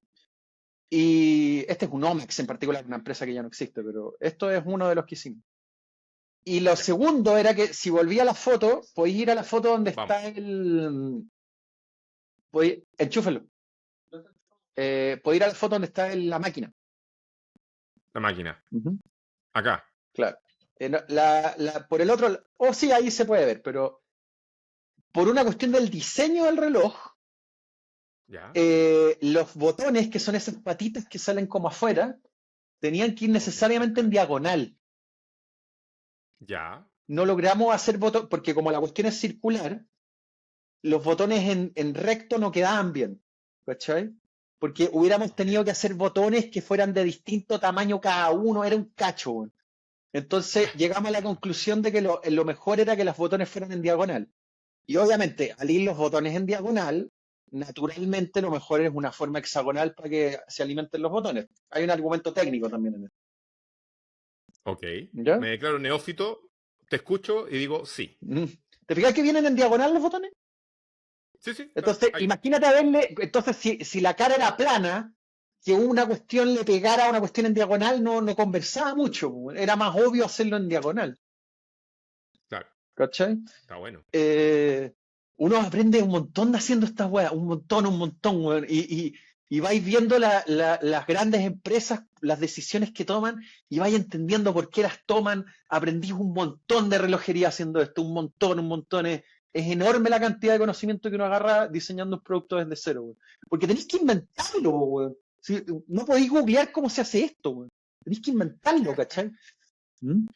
Y este es un Omax en particular, una empresa que ya no existe, pero esto es uno de los que hicimos. Y lo Ya. segundo era que si volvía a la foto, podéis ir a la foto donde Vamos. está enchúfelo. Podéis ir a la foto donde está la máquina. La máquina. Ujú. Acá. Claro. No, por el otro, sí, ahí se puede ver, pero por una cuestión del diseño del reloj, ¿Ya? los botones, que son esas patitas que salen como afuera, tenían que ir Ok, necesariamente en perfecto. diagonal. Ya. No logramos hacer botones, porque como la cuestión es circular, los botones en recto no quedaban bien, ¿cachai? Porque hubiéramos Ok. tenido que hacer botones que fueran de distinto tamaño cada uno, era un cacho, weón. Entonces llegamos a la conclusión de que lo mejor era que los botones fueran en diagonal. Y obviamente, al ir los botones en diagonal, naturalmente lo mejor es una forma hexagonal para que se alimenten los botones. Hay un argumento técnico también en esto. Ok. ¿Ya? Me declaro neófito, te escucho y digo sí. Mm. ¿Te fijas que vienen en diagonal los botones? Sí, sí, están Entonces, ahí. imagínate verle, entonces si la cara era plana, que una cuestión le pegara a una cuestión en diagonal, no conversaba mucho, po. Era más obvio hacerlo en diagonal. Claro, ¿Cachai? está bueno. eh, Uno aprende un montón haciendo estas weas, un montón, weón. Y vais viendo las grandes empresas, las decisiones que toman, y vais entendiendo por qué las toman. Aprendís un montón de relojería haciendo esto, un montón. Es enorme la cantidad de conocimiento que uno agarra diseñando un producto desde cero, weón. Porque tenéis que inventarlo, weón. Sí, no podéis googlear cómo se hace esto, weón. Tenéis que inventarlo, ¿cachai? ¿Mm?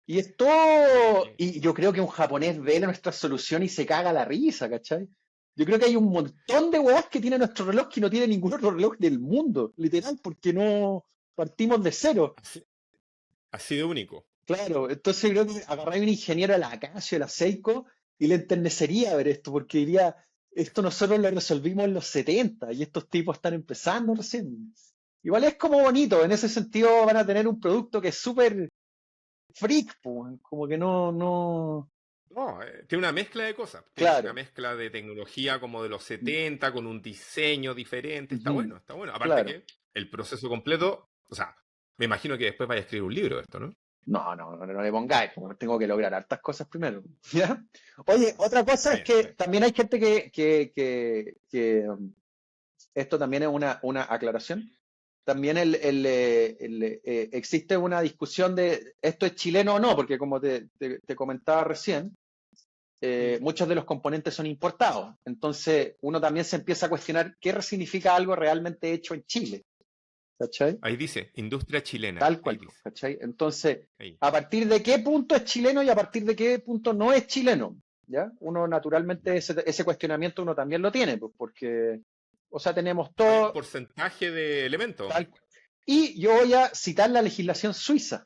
Y es Oye, todo, y yo creo que un japonés ve nuestra solución y se caga la risa, ¿cachai? Yo creo que hay un montón de weas que tiene nuestro reloj que no tiene ningún otro reloj del mundo, literal, porque no partimos de cero. así, así de único. Claro, entonces creo que agarrar un ingeniero a la Acacio, a la Seiko, y le enternecería ver esto, porque diría, esto nosotros lo resolvimos en los 70 y estos tipos están empezando recién. Igual es como bonito, en ese sentido van a tener un producto que es súper freak, po, como que no, No, tiene una mezcla de cosas. Tiene una claro, mezcla de tecnología como de los 70 con un diseño diferente. Está ujú, bueno, está bueno. Aparte claro. que el proceso completo, o sea, me imagino que después vaya a escribir un libro de esto, ¿no? No le pongáis, como tengo que lograr hartas cosas primero. ¿Ya? Oye, otra cosa Está es bien, está que bien. también hay gente que esto también es una aclaración. También existe una discusión de esto es chileno o no, porque como te comentaba recién, Mm. muchos de los componentes son importados. Entonces, uno también se empieza a cuestionar qué significa algo realmente hecho en Chile. ¿Cachai? Ahí dice, industria chilena. Tal Ahí cual, dice. ¿cachai? Entonces, Ahí. ¿a partir de qué punto es chileno y a partir de qué punto no es chileno? ¿Ya? Uno naturalmente Ya. ese cuestionamiento uno también lo tiene, pues, porque, o sea, tenemos Hay un todo porcentaje de elementos. tal cual. Y yo voy a citar la legislación suiza.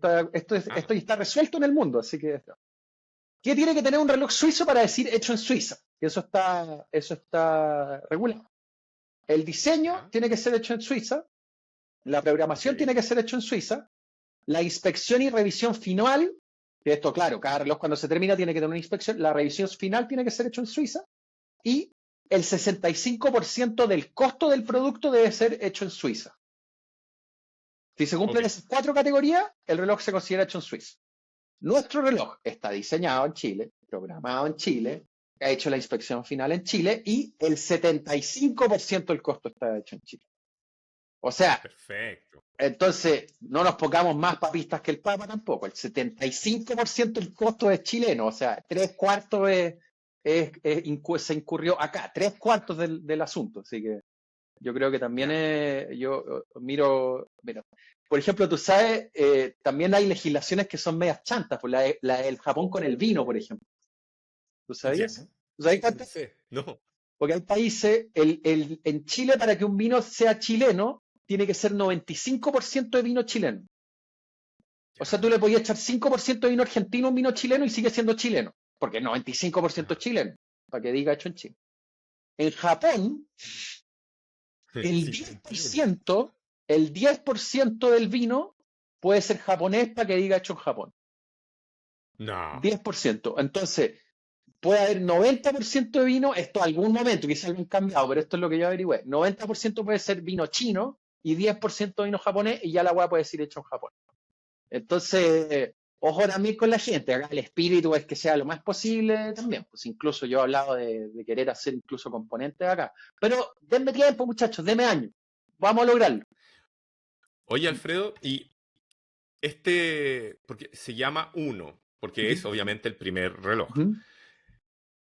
Ah, Esto ya está resuelto en el mundo, así que, ¿qué tiene que tener un reloj suizo para decir hecho en Suiza? Que eso está regulado. El diseño ya. tiene que ser hecho en Suiza, la Ok. programación tiene que ser hecho en Suiza, la inspección y revisión final, que esto, claro, cada reloj cuando se termina tiene que tener una inspección, la revisión final tiene que ser hecho en Suiza y el 65% del costo del producto debe ser hecho en Suiza. Si se Ok. cumplen esas cuatro categorías, el reloj se considera hecho en Suiza. Nuestro reloj está diseñado en Chile, programado en Chile, ha hecho la inspección final en Chile y el 75% del costo está hecho en Chile. O sea, Perfecto. entonces, no nos pongamos más papistas que el Papa tampoco. El 75% del costo es chileno, o sea, tres cuartos se incurrió acá, tres cuartos del asunto. Así que yo creo que también Ya. yo mira, por ejemplo, tú sabes, también hay legislaciones que son medias chantas, pues la del Japón con el vino, por ejemplo. ¿Tú Ya. sabías? ¿Tú sabes No cuánto? sé. No. Porque hay países, en Chile, para que un vino sea chileno, tiene que ser 95% de vino chileno. O sea, tú Ya. le podías echar 5% de vino argentino a un vino chileno y sigue siendo chileno, porque el 95% es Ajá. chileno, para que diga hecho en Chile. En Japón, el diez por 51. ciento, el 10% del vino puede ser japonés para que diga hecho en Japón. No. 10%. Entonces, puede haber 90% de vino, esto algún momento, quizás lo han cambiado, pero esto es lo que yo averigüé. 90% puede ser vino chino y 10% vino japonés y ya la hueá puede ser hecho en Japón. Entonces, ojo también con la gente, acá el espíritu es que sea lo más posible también, pues incluso yo he hablado de querer hacer incluso componentes acá, pero denme tiempo muchachos, denme años, vamos a lograrlo. Oye, Alfredo, y porque se llama Uno, porque Ujú, es obviamente el primer reloj. ujú.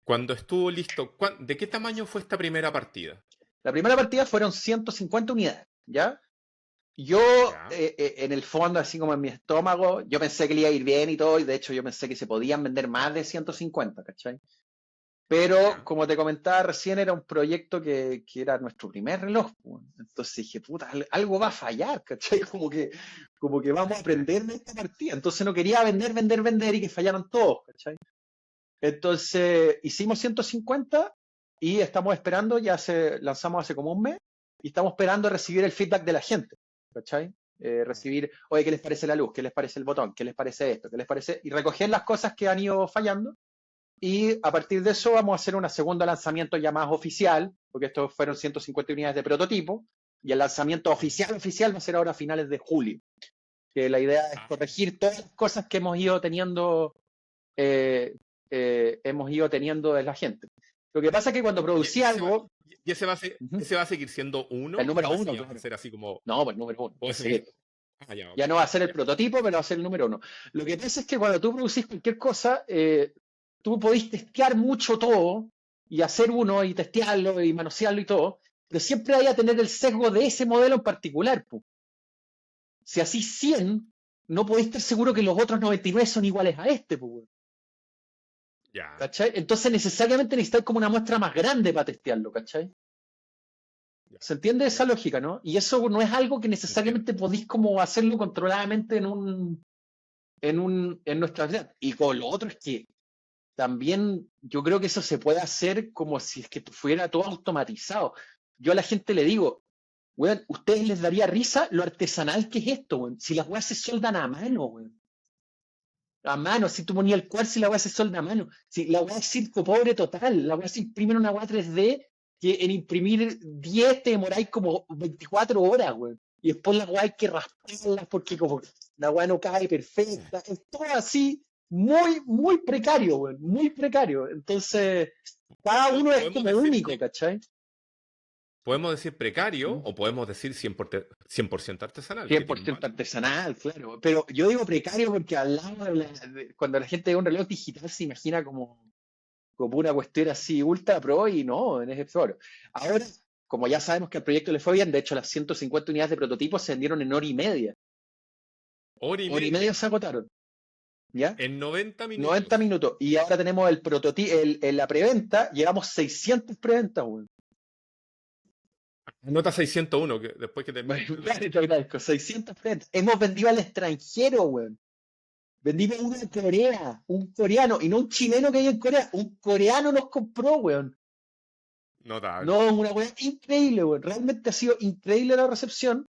Cuando estuvo listo, ¿de qué tamaño fue esta primera partida? La primera partida fueron 150 unidades, ¿ya? Yo, Ya, en el fondo, así como en mi estómago, yo pensé que le iba a ir bien y todo, y de hecho yo pensé que se podían vender más de 150, ¿cachai? Pero, ya. como te comentaba recién, era un proyecto que era nuestro primer reloj, pues. Entonces dije, puta, algo va a fallar, ¿cachai? Como que vamos a aprender de esta partida. Entonces no quería vender, vender, vender y que fallaran todos, ¿cachai? Entonces hicimos 150 y estamos esperando, lanzamos hace como un mes, y estamos esperando recibir el feedback de la gente, ¿cachai? Recibir, oye, ¿qué les parece la luz? ¿Qué les parece el botón? ¿Qué les parece esto? ¿Qué les parece? Y recoger las cosas que han ido fallando. Y a partir de eso vamos a hacer un segundo lanzamiento ya más oficial, porque estos fueron 150 unidades de prototipo, y el lanzamiento oficial va a ser ahora a finales de julio, que la idea es Ah, corregir todas las cosas que eh, hemos ido teniendo de la gente. Lo que pasa es que cuando oye, producí algo, ujú, ese va a seguir siendo el uno número o uno, ese ya va a claro. ser así como, No, pues el número uno. o Sí. ese, ah, ya, Ya ok, no va a ser el ya, prototipo, pero va a ser el número uno. Lo que pasa es que cuando tú producís cualquier cosa, tú podés testear mucho todo y hacer uno y testearlo y manosearlo y todo, pero siempre hay a tener el sesgo de ese modelo en particular, po. Si así 100, no podés estar seguro que los otros 99 son iguales a este, po, weón. ya, ¿Cachai? Entonces necesariamente necesitáis como una muestra más grande para testearlo, ¿cachai? ya, ¿Se entiende esa ya, lógica, no? Y eso no es algo que entiendo. necesariamente podéis como hacerlo controladamente en nuestra red. Y con lo otro es que también yo creo que eso se puede hacer como si es que fuera todo automatizado. Yo a la gente le digo, weón, ¿ustedes les daría risa lo artesanal que es esto, weón? Si las weas se soldan a mano, weón. A mano, si tú ponías el cuarzo y la wea se solda a mano. Si la wea es circo pobre total, la wea se imprime en una wea 3D que en imprimir 10 te demoráis como 24 horas, weón. Y después la wea hay que rasparla porque como la wea no cae perfecta. Es todo así, muy, muy precario, weón. Muy precario. Entonces, cada uno es Podemos como decir único, ¿cachai? podemos decir precario ¿Mm? o podemos decir 100% artesanal, que tiene un 100% valor. artesanal, claro. Pero yo digo precario porque al lado cuando la gente ve un reloj digital se imagina como una cuestión así ultra pro y no, en ese foro. Ahora, como ya sabemos que al proyecto le fue bien, de hecho las 150 unidades de prototipos se vendieron en hora y media. Hora y Hora y media media, se agotaron, ¿ya? en 90 90 minutos. minutos. Y ahora tenemos el prototipo, en la preventa, llevamos 600 preventas, weón. Nota 601, que después que termine Bueno, el live. claro, te agradezco. 600 preventas. Hemos vendido al extranjero, weón. Vendimos uno de Corea, un coreano, y no un chileno que hay en Corea, un coreano nos compró, weón. Notable. No, una weá increíble, weón. Realmente ha sido increíble la recepción.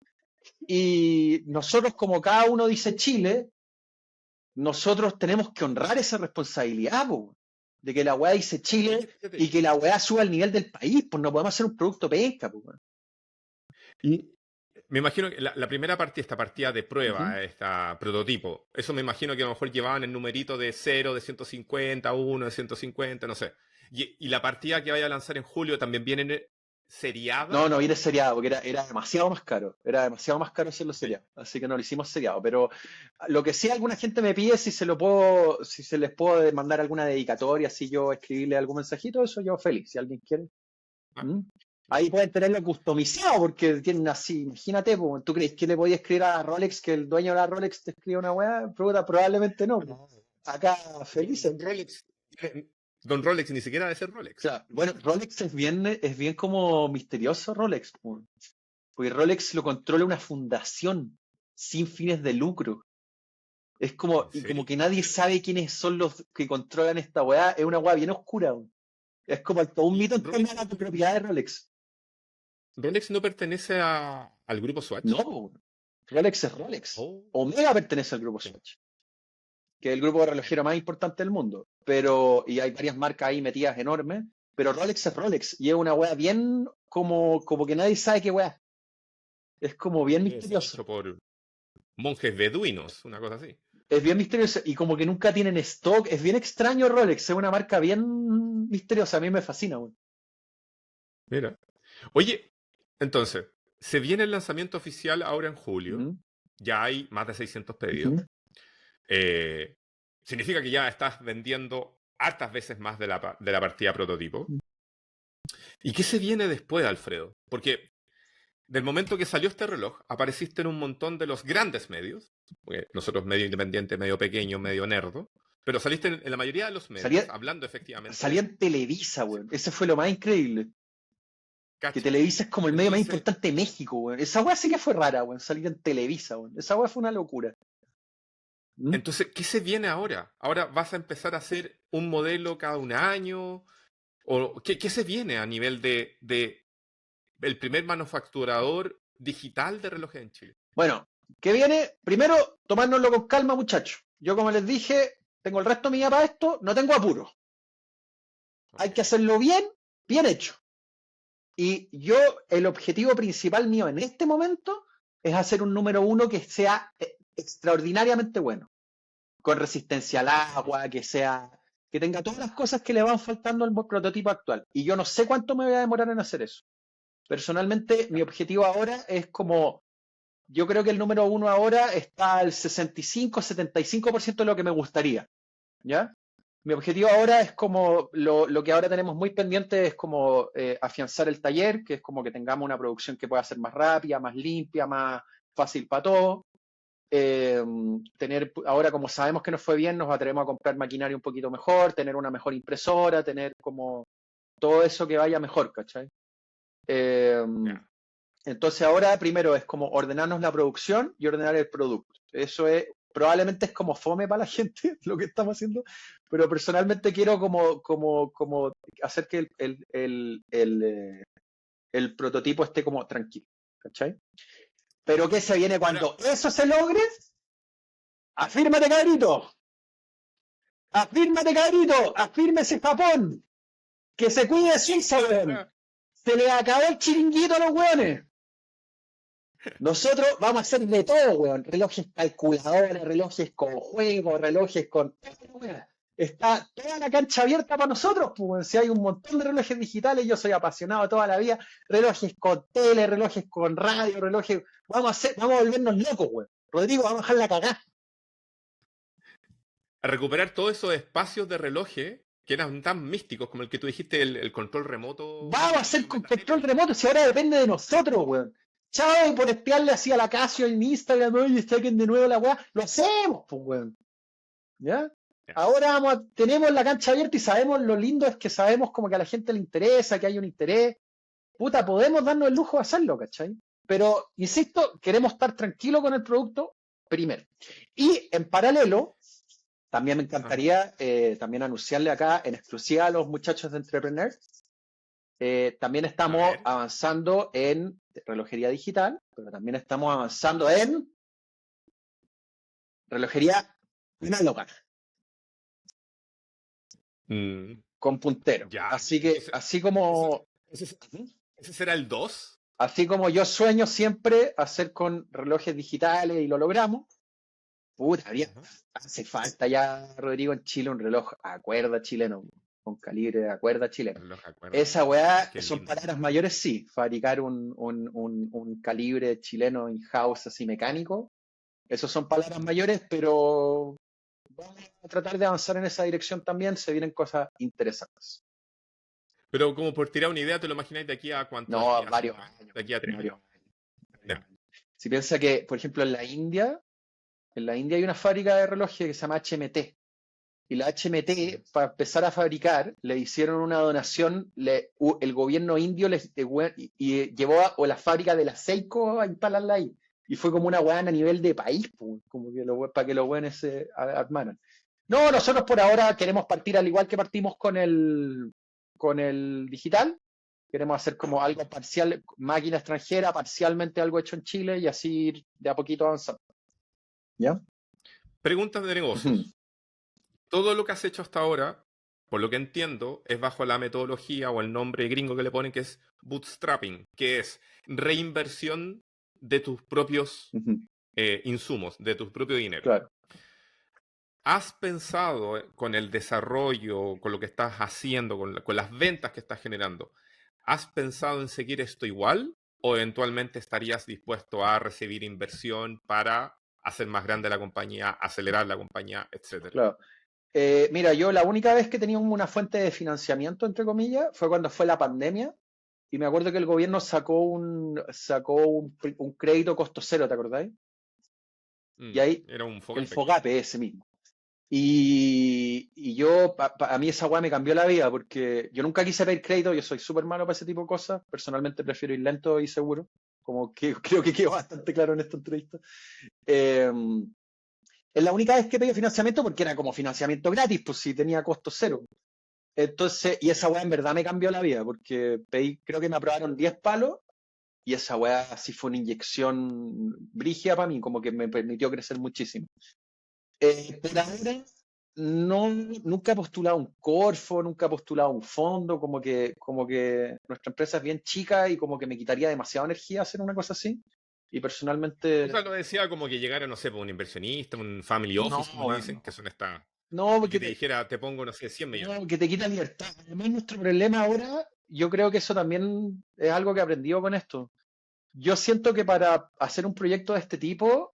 Y nosotros, como cada uno dice Chile, nosotros tenemos que honrar esa responsabilidad, po, weón, de que la weá dice Oye, Chile y fíjate, que la weá suba al nivel del país, pues no podemos hacer un producto penca, po, weón. y me imagino que la primera partida, esta partida de Ujú. prueba, esta prototipo, eso me imagino que a lo mejor llevaban el numerito de 0, de 150, 1, de 150, no sé. Y la partida que vaya a lanzar en julio también viene No, seriada. no, ir es seriado, porque era demasiado más caro. Era demasiado más caro hacerlo Sí. seriado. Así que no lo hicimos seriado. Pero lo que sí alguna gente me pide si se les puedo mandar alguna dedicatoria, si yo escribirle algún mensajito, eso yo feliz, si alguien quiere. Ah, ¿Mm? ya. Ahí pueden tenerlo customizado, porque tienen así, imagínate, po, ¿tú crees que le podías escribir a Rolex que el dueño de la Rolex te escriba una weá? Probablemente no, po. No, Acá felices. Don Rolex, Don Rolex ni siquiera debe ser Rolex. Claro, bueno, Rolex es bien como misterioso Rolex, po. Porque Rolex lo controla una fundación sin fines de lucro. Es como, ¿En y como serio? que nadie sabe quiénes son los que controlan esta weá. Es una weá bien oscura, weón. Es como todo un ¿Y mito en torno a la propiedad de Rolex. Rolex no pertenece al grupo Swatch? No, weón. Rolex es Rolex. Oh, Omega pertenece al grupo sí. Swatch, que es el grupo relojero más importante del mundo. Y hay varias marcas ahí metidas enormes. Pero Rolex es Rolex. Y es una weá bien como que nadie sabe qué weá. Es como bien Debe ser misterioso. hecho por monjes beduinos, una cosa así. Es bien misterioso y como que nunca tienen stock. Es bien extraño Rolex, es una marca bien misteriosa. A mí me fascina, weón. Mira. Oye, entonces, se viene el lanzamiento oficial ahora en julio. Ujú, Ya hay más de 600 pedidos. ujú. Eh, significa que ya estás vendiendo hartas veces más de la partida prototipo. ¿Y qué se viene después, Alfredo? Porque del momento que salió este reloj, apareciste en un montón de los grandes medios, porque nosotros medio independiente, medio pequeño, medio nerdo, pero saliste en la mayoría de los medios Salía, hablando efectivamente de salía esto. en Televisa, weón. Ese fue lo más increíble. Que Cacha. Televisa es como el medio más Entonces, importante de México, weón. Esa weá sí que fue rara, weón. Salir en Televisa, weón. Esa weá fue una locura. ¿Mm? entonces, ¿qué se viene ahora? ¿Ahora vas a empezar a hacer un modelo cada un año? ¿O qué se viene a nivel de el primer manufacturador digital de relojes en Chile? Bueno, ¿qué viene? Primero, tomárnoslo con calma, muchachos. Yo, como les dije, tengo el resto de mi vida para esto, no tengo apuro. Hay Ok. que hacerlo bien, bien hecho. Y yo, el objetivo principal mío en este momento es hacer un número uno que sea extraordinariamente bueno, con resistencia al Ok. agua, que tenga todas las cosas que le van faltando al prototipo actual. Y yo no sé cuánto me voy a demorar en hacer eso. Personalmente, mi Ya. objetivo ahora es como, yo creo que el número uno ahora está al 65-75% de lo que me gustaría, ¿ya? Mi objetivo ahora es como, lo que ahora tenemos muy pendiente es como afianzar el taller, que es como que tengamos una producción que pueda ser más rápida, más limpia, más fácil para todos. Ahora, como sabemos que nos fue bien, nos atrevemos a comprar maquinaria un poquito mejor, tener una mejor impresora, tener como todo eso que vaya mejor, ¿cachai? Eh, Ya. entonces ahora primero es como ordenarnos la producción y ordenar el producto. Eso es, probablemente es como fome para la gente lo que estamos haciendo, pero personalmente quiero como hacer que el prototipo esté como tranquilo, ¿cachai? Pero ¿qué se viene Ahora, cuando eso se logre? Afírmate, cabrito, afírmate, cabrito, afírmese Japón, que se cuide Suiza, weón. Se le acabó el chiringuito a los weones. Nosotros vamos a hacer de todo, weón. Relojes calculadores, relojes con juegos, relojes con... Está toda la cancha abierta para nosotros, pues, weón. Si hay un montón de relojes digitales, yo soy apasionado toda la vida. Relojes con tele, relojes con radio, relojes... vamos a volvernos locos, weón. Rodrigo, vamos a dejar la cagada. a recuperar todos esos espacios de relojes que eran tan místicos como el que tú dijiste, el control remoto Vamos a hacer con en la control tele. remoto si ahora depende de nosotros, weón. Chao, y por espiarle así a la Casio en Instagram, oye, saquen de nuevo la weá. Lo hacemos, pues, weón. ¿Ya? Ya. Ahora tenemos la cancha abierta y sabemos lo lindo es que sabemos como que a la gente le interesa, que hay un interés. Puta, podemos darnos el lujo de hacerlo, ¿cachai? Pero, insisto, queremos estar tranquilos con el producto primero. Y en paralelo, también me Ajá. encantaría también anunciarle acá en exclusiva a los muchachos de Entrepreneur. También A estamos ver. avanzando en relojería digital, pero también estamos avanzando en relojería análoga, Mm, con puntero. ya. Así que, Entonces, ese, ese- ujú, ese será el 2. así como yo sueño siempre hacer con relojes digitales y lo logramos, puta, Ajá. hace falta ya, Rodrigo, en Chile un reloj a cuerda chileno, con calibre de a cuerda chileno. Reloj, acuerda. Esa weá Qué son lindo. palabras mayores, sí. Fabricar un calibre chileno in-house así mecánico. Esos son palabras mayores, pero vamos a tratar de avanzar en esa dirección también. Se vienen cosas interesantes. Pero como por tirar una idea, ¿te lo imagináis de aquí a cuánto? ¿De aquí No, a varios 5 años? años. ¿De aquí a 3 años? Varios años. Varios Ya. años. Si piensa que, por ejemplo, en la India hay una fábrica de relojes que se llama HMT. Y la Ya. HMT, para empezar a fabricar, le hicieron una donación, el gobierno indio y llevó o la fábrica de la Seiko a instalarla ahí. Y fue como una weá a nivel de país, pues, como que para que los buenos se armaran. No, nosotros por ahora queremos partir al igual que partimos con el digital. Queremos hacer como algo parcial, máquina extranjera, parcialmente algo hecho en Chile y así ir de a poquito avanzando. ¿Ya? Preguntas de Ujú, negocios. Todo lo que has hecho hasta ahora, por lo que entiendo, es bajo la metodología o el nombre gringo que le ponen, que es bootstrapping, que es reinversión de tus propios ujú, insumos, de tu propio dinero. claro. ¿Has pensado con el desarrollo, con lo que estás haciendo, con las ventas que estás generando, has pensado en seguir esto igual o eventualmente estarías dispuesto a recibir inversión para hacer más grande la compañía, acelerar la compañía, etcétera? Claro. Mira, yo la única vez que tenía una fuente de financiamiento, entre comillas, fue cuando fue la pandemia. Y me acuerdo que el gobierno sacó un crédito costo cero, ¿te acordáis? Y ahí, Era un el Fogape. FOGAPE, ese mismo. Y yo, a mí esa weá me cambió la vida porque yo nunca quise pedir crédito, yo soy súper malo para ese tipo de cosas. Personalmente prefiero ir lento y seguro, como que creo que quedó bastante claro en esta entrevista. Eh, es la única vez que pedí financiamiento porque era como financiamiento gratis, pues si tenía costo cero. Entonces, y esa weá en verdad me cambió la vida porque pedí, creo que me aprobaron 10 palos y esa weá sí fue una inyección brígida para mí, como que me permitió crecer muchísimo. Por ahora, no, nunca he postulado un Corfo, nunca he postulado un fondo, como que nuestra empresa es bien chica y como que me quitaría demasiada energía hacer una cosa así. Y O sea, personalmente, lo decía como que llegara, no sé, pues, un inversionista, un family no, office, como le bueno, dicen, no. que son estas, No, y que porque te dijera, te pongo, no sé, 100 millones. no, que te quita libertad. Además, nuestro problema ahora, yo creo que eso también es algo que he aprendido con esto. Yo siento que para hacer un proyecto de este tipo,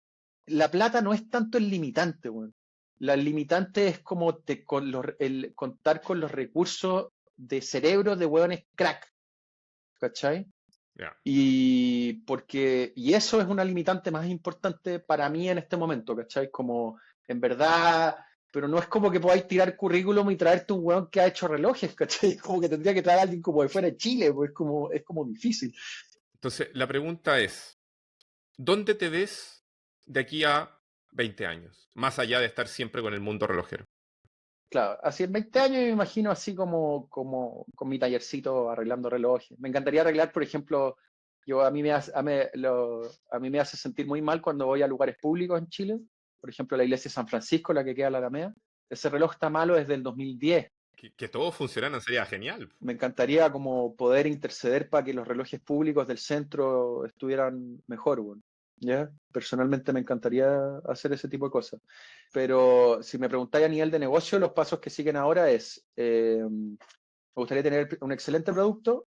la plata no es tanto el limitante, weón. La limitante es como el contar con los recursos de cerebro de hueones crack, ¿cachai? Ya. Y eso es una limitante más importante para mí en este momento, ¿cachai? Como, en verdad, pero no es como que podáis tirar currículum y traerte un hueón que ha hecho relojes, ¿cachai? Como que tendría que traer a alguien como de fuera de Chile, pues es como difícil. Entonces, la pregunta es, ¿dónde te ves de aquí a 20 años? Más allá de estar siempre con el mundo relojero. Claro, así en 20 años me imagino así como con mi tallercito arreglando relojes. Me encantaría arreglar, por ejemplo, a mí me hace sentir muy mal cuando voy a lugares públicos en Chile, por ejemplo, la iglesia de San Francisco, la que queda en la Alameda. Ese reloj está malo desde el 2010. Que todo funcionara sería genial. Me encantaría como poder interceder para que los relojes públicos del centro estuvieran mejor, bueno, ¿ya? Personalmente me encantaría hacer ese tipo de cosas. Pero si me preguntáis a nivel de negocio, los pasos que siguen ahora me gustaría tener un excelente producto,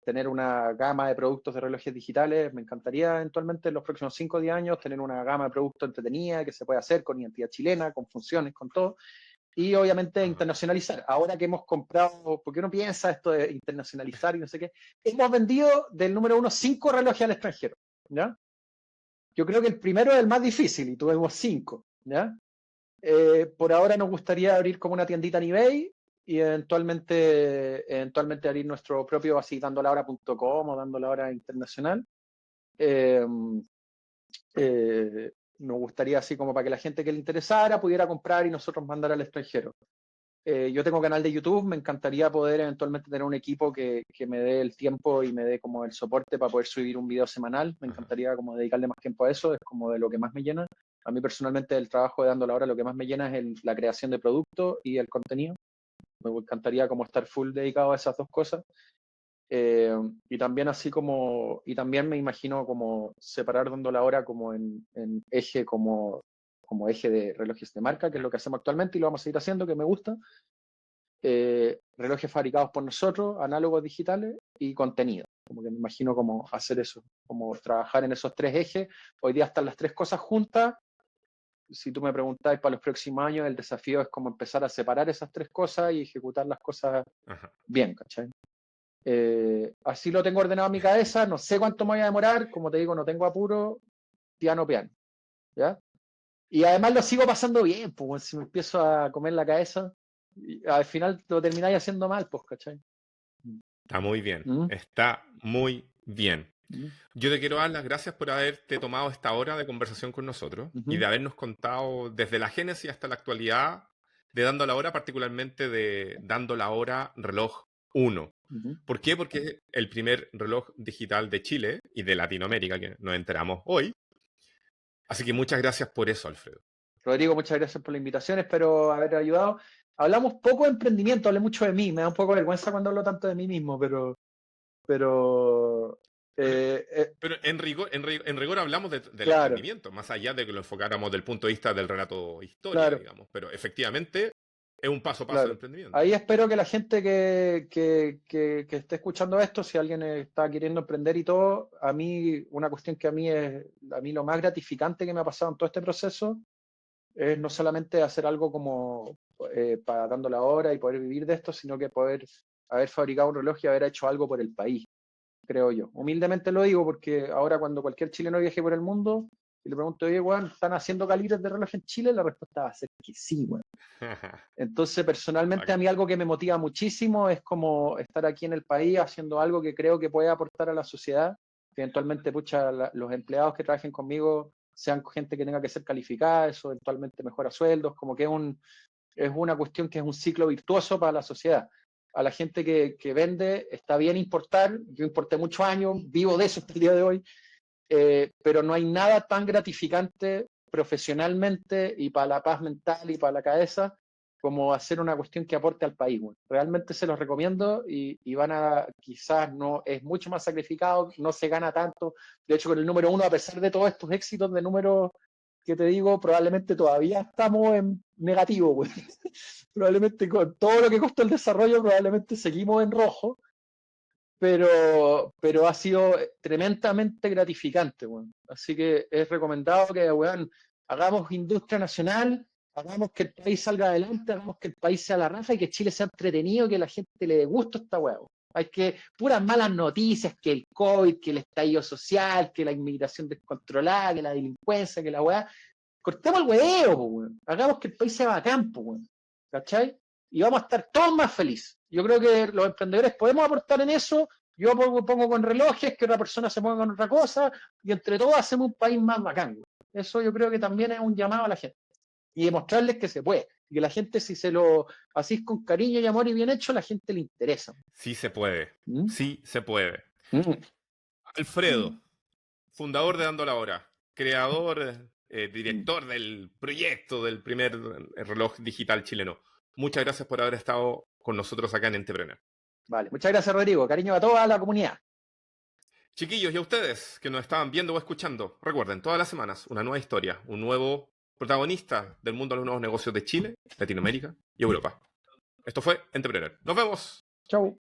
tener una gama de productos de relojes digitales. Me encantaría eventualmente en los próximos 5 o 10 años tener una gama de productos entretenida que se pueda hacer con identidad chilena, con funciones, con todo. Y obviamente Ajá. internacionalizar. Ahora que hemos comprado, porque uno piensa esto de internacionalizar y no sé qué, hemos vendido del número uno 5 relojes al extranjero, ¿ya? Yo creo que el primero es el más difícil y tuvimos 5, ¿ya? Por ahora nos gustaría abrir como una tiendita en eBay y eventualmente abrir nuestro propio, así, dandolahora.com o dandolahora internacional. Eh, Nos gustaría así como para que la gente que le interesara pudiera comprar y nosotros mandar al extranjero. Yo tengo canal de YouTube, me encantaría poder eventualmente tener un equipo que me dé el tiempo y me dé como el soporte para poder subir un video semanal. Me Ajá. encantaría como dedicarle más tiempo a eso, es como de lo que más me llena. A mí personalmente el trabajo de Dando la Hora lo que más me llena es la creación de producto y el contenido. Me encantaría como estar full dedicado a esas dos cosas. Eh, y también me imagino como separar Dando la Hora como en eje como eje de relojes de marca, que es lo que hacemos actualmente y lo vamos a seguir haciendo, que me gusta. Relojes fabricados por nosotros, análogos digitales y contenido. Como que me imagino cómo hacer eso, como trabajar en esos tres ejes. Hoy día están las tres cosas juntas. Si tú me preguntáis para los próximos años, el desafío es como empezar a separar esas tres cosas y ejecutar las cosas Ajá. bien, ¿cachai? Así lo tengo ordenado en mi cabeza, no sé cuánto me voy a demorar, como te digo, no tengo apuro, piano, piano, ¿ya? Y además lo sigo pasando bien, pues si me empiezo a comer la cabeza, al final lo termináis haciendo mal, pues, ¿cachai? Está muy bien. ¿Mm? Está muy bien. ¿Mm? Yo te quiero dar las gracias por haberte tomado esta hora de conversación con nosotros y Ujú, de habernos contado desde la génesis hasta la actualidad de Dando la Hora, particularmente de Dando la Hora Reloj 1. ujú. ¿Por qué? Porque es el primer reloj digital de Chile y de Latinoamérica que nos enteramos hoy. Así que muchas gracias por eso, Alfredo. Rodrigo, muchas gracias por la invitación, espero haber ayudado. Hablamos poco de emprendimiento, hablé mucho de mí, me da un poco de vergüenza cuando hablo tanto de mí mismo, pero Pero, eh, eh, pero en rigor hablamos del claro, emprendimiento, más allá de que lo enfocáramos del punto de vista del relato histórica, claro, digamos. Pero efectivamente es un paso a paso de claro. emprendimiento. Ahí espero que la gente que esté escuchando esto, si alguien está queriendo emprender y todo, a mí, una cuestión que a mí lo más gratificante que me ha pasado en todo este proceso es no solamente hacer algo como para dando la hora y poder vivir de esto, sino que poder haber fabricado un reloj y haber hecho algo por el país, creo yo. Humildemente lo digo porque ahora cuando cualquier chileno viaje por el mundo y le pregunto, oye, weón, ¿están haciendo calibres de reloj en Chile? La respuesta va a ser que sí, weón. Entonces, personalmente, a mí algo que me motiva muchísimo es como estar aquí en el país haciendo algo que creo que puede aportar a la sociedad, que eventualmente, pucha, los empleados que trabajen conmigo sean gente que tenga que ser calificada, eso eventualmente mejora sueldos, como que es una cuestión que es un ciclo virtuoso para la sociedad. A la gente que vende está bien importar, yo importé muchos años, vivo de eso hasta el día de hoy, pero no hay nada tan gratificante profesionalmente y para la paz mental y para la cabeza como hacer una cuestión que aporte al país. Bueno, realmente se los recomiendo y van a, quizás no, es mucho más sacrificado, no se gana tanto. De hecho, con el número 1, a pesar de todos estos éxitos de números que te digo, probablemente todavía estamos en negativo, güey. Probablemente con todo lo que costó el desarrollo, probablemente seguimos en rojo, pero ha sido tremendamente gratificante, weón. Así que es recomendado que, weón, hagamos industria nacional, hagamos que el país salga adelante, hagamos que el país sea la raja y que Chile sea entretenido, que la gente le dé gusto a esta weón. Hay que, puras malas noticias, que el COVID, que el estallido social, que la inmigración descontrolada, que la delincuencia, que la weá. Cortemos el huevo, weón. Hagamos que el país sea bacán, weón. ¿Cachai? Y vamos a estar todos más felices. Yo creo que los emprendedores podemos aportar en eso. Yo pongo con relojes, que otra persona se ponga con otra cosa, y entre todos hacemos un país más bacán. Eso yo creo que también es un llamado a la gente. Y demostrarles que se puede. Y que la gente, si se lo hacís con cariño y amor y bien hecho, la gente le interesa. Sí se puede. ¿Mm? Sí se puede. Mm. Alfredo, Mm. fundador de Dando la Hora, creador, Mm. director del proyecto del primer reloj digital chileno. Muchas gracias por haber estado con nosotros acá en Entrepreneur. Vale, muchas gracias, Rodrigo. Cariño a toda la comunidad. Chiquillos, y a ustedes que nos estaban viendo o escuchando, recuerden, todas las semanas una nueva historia, un nuevo protagonista del mundo de los nuevos negocios de Chile, Latinoamérica y Europa. Esto fue Entrepreneur. ¡Nos vemos! Chau.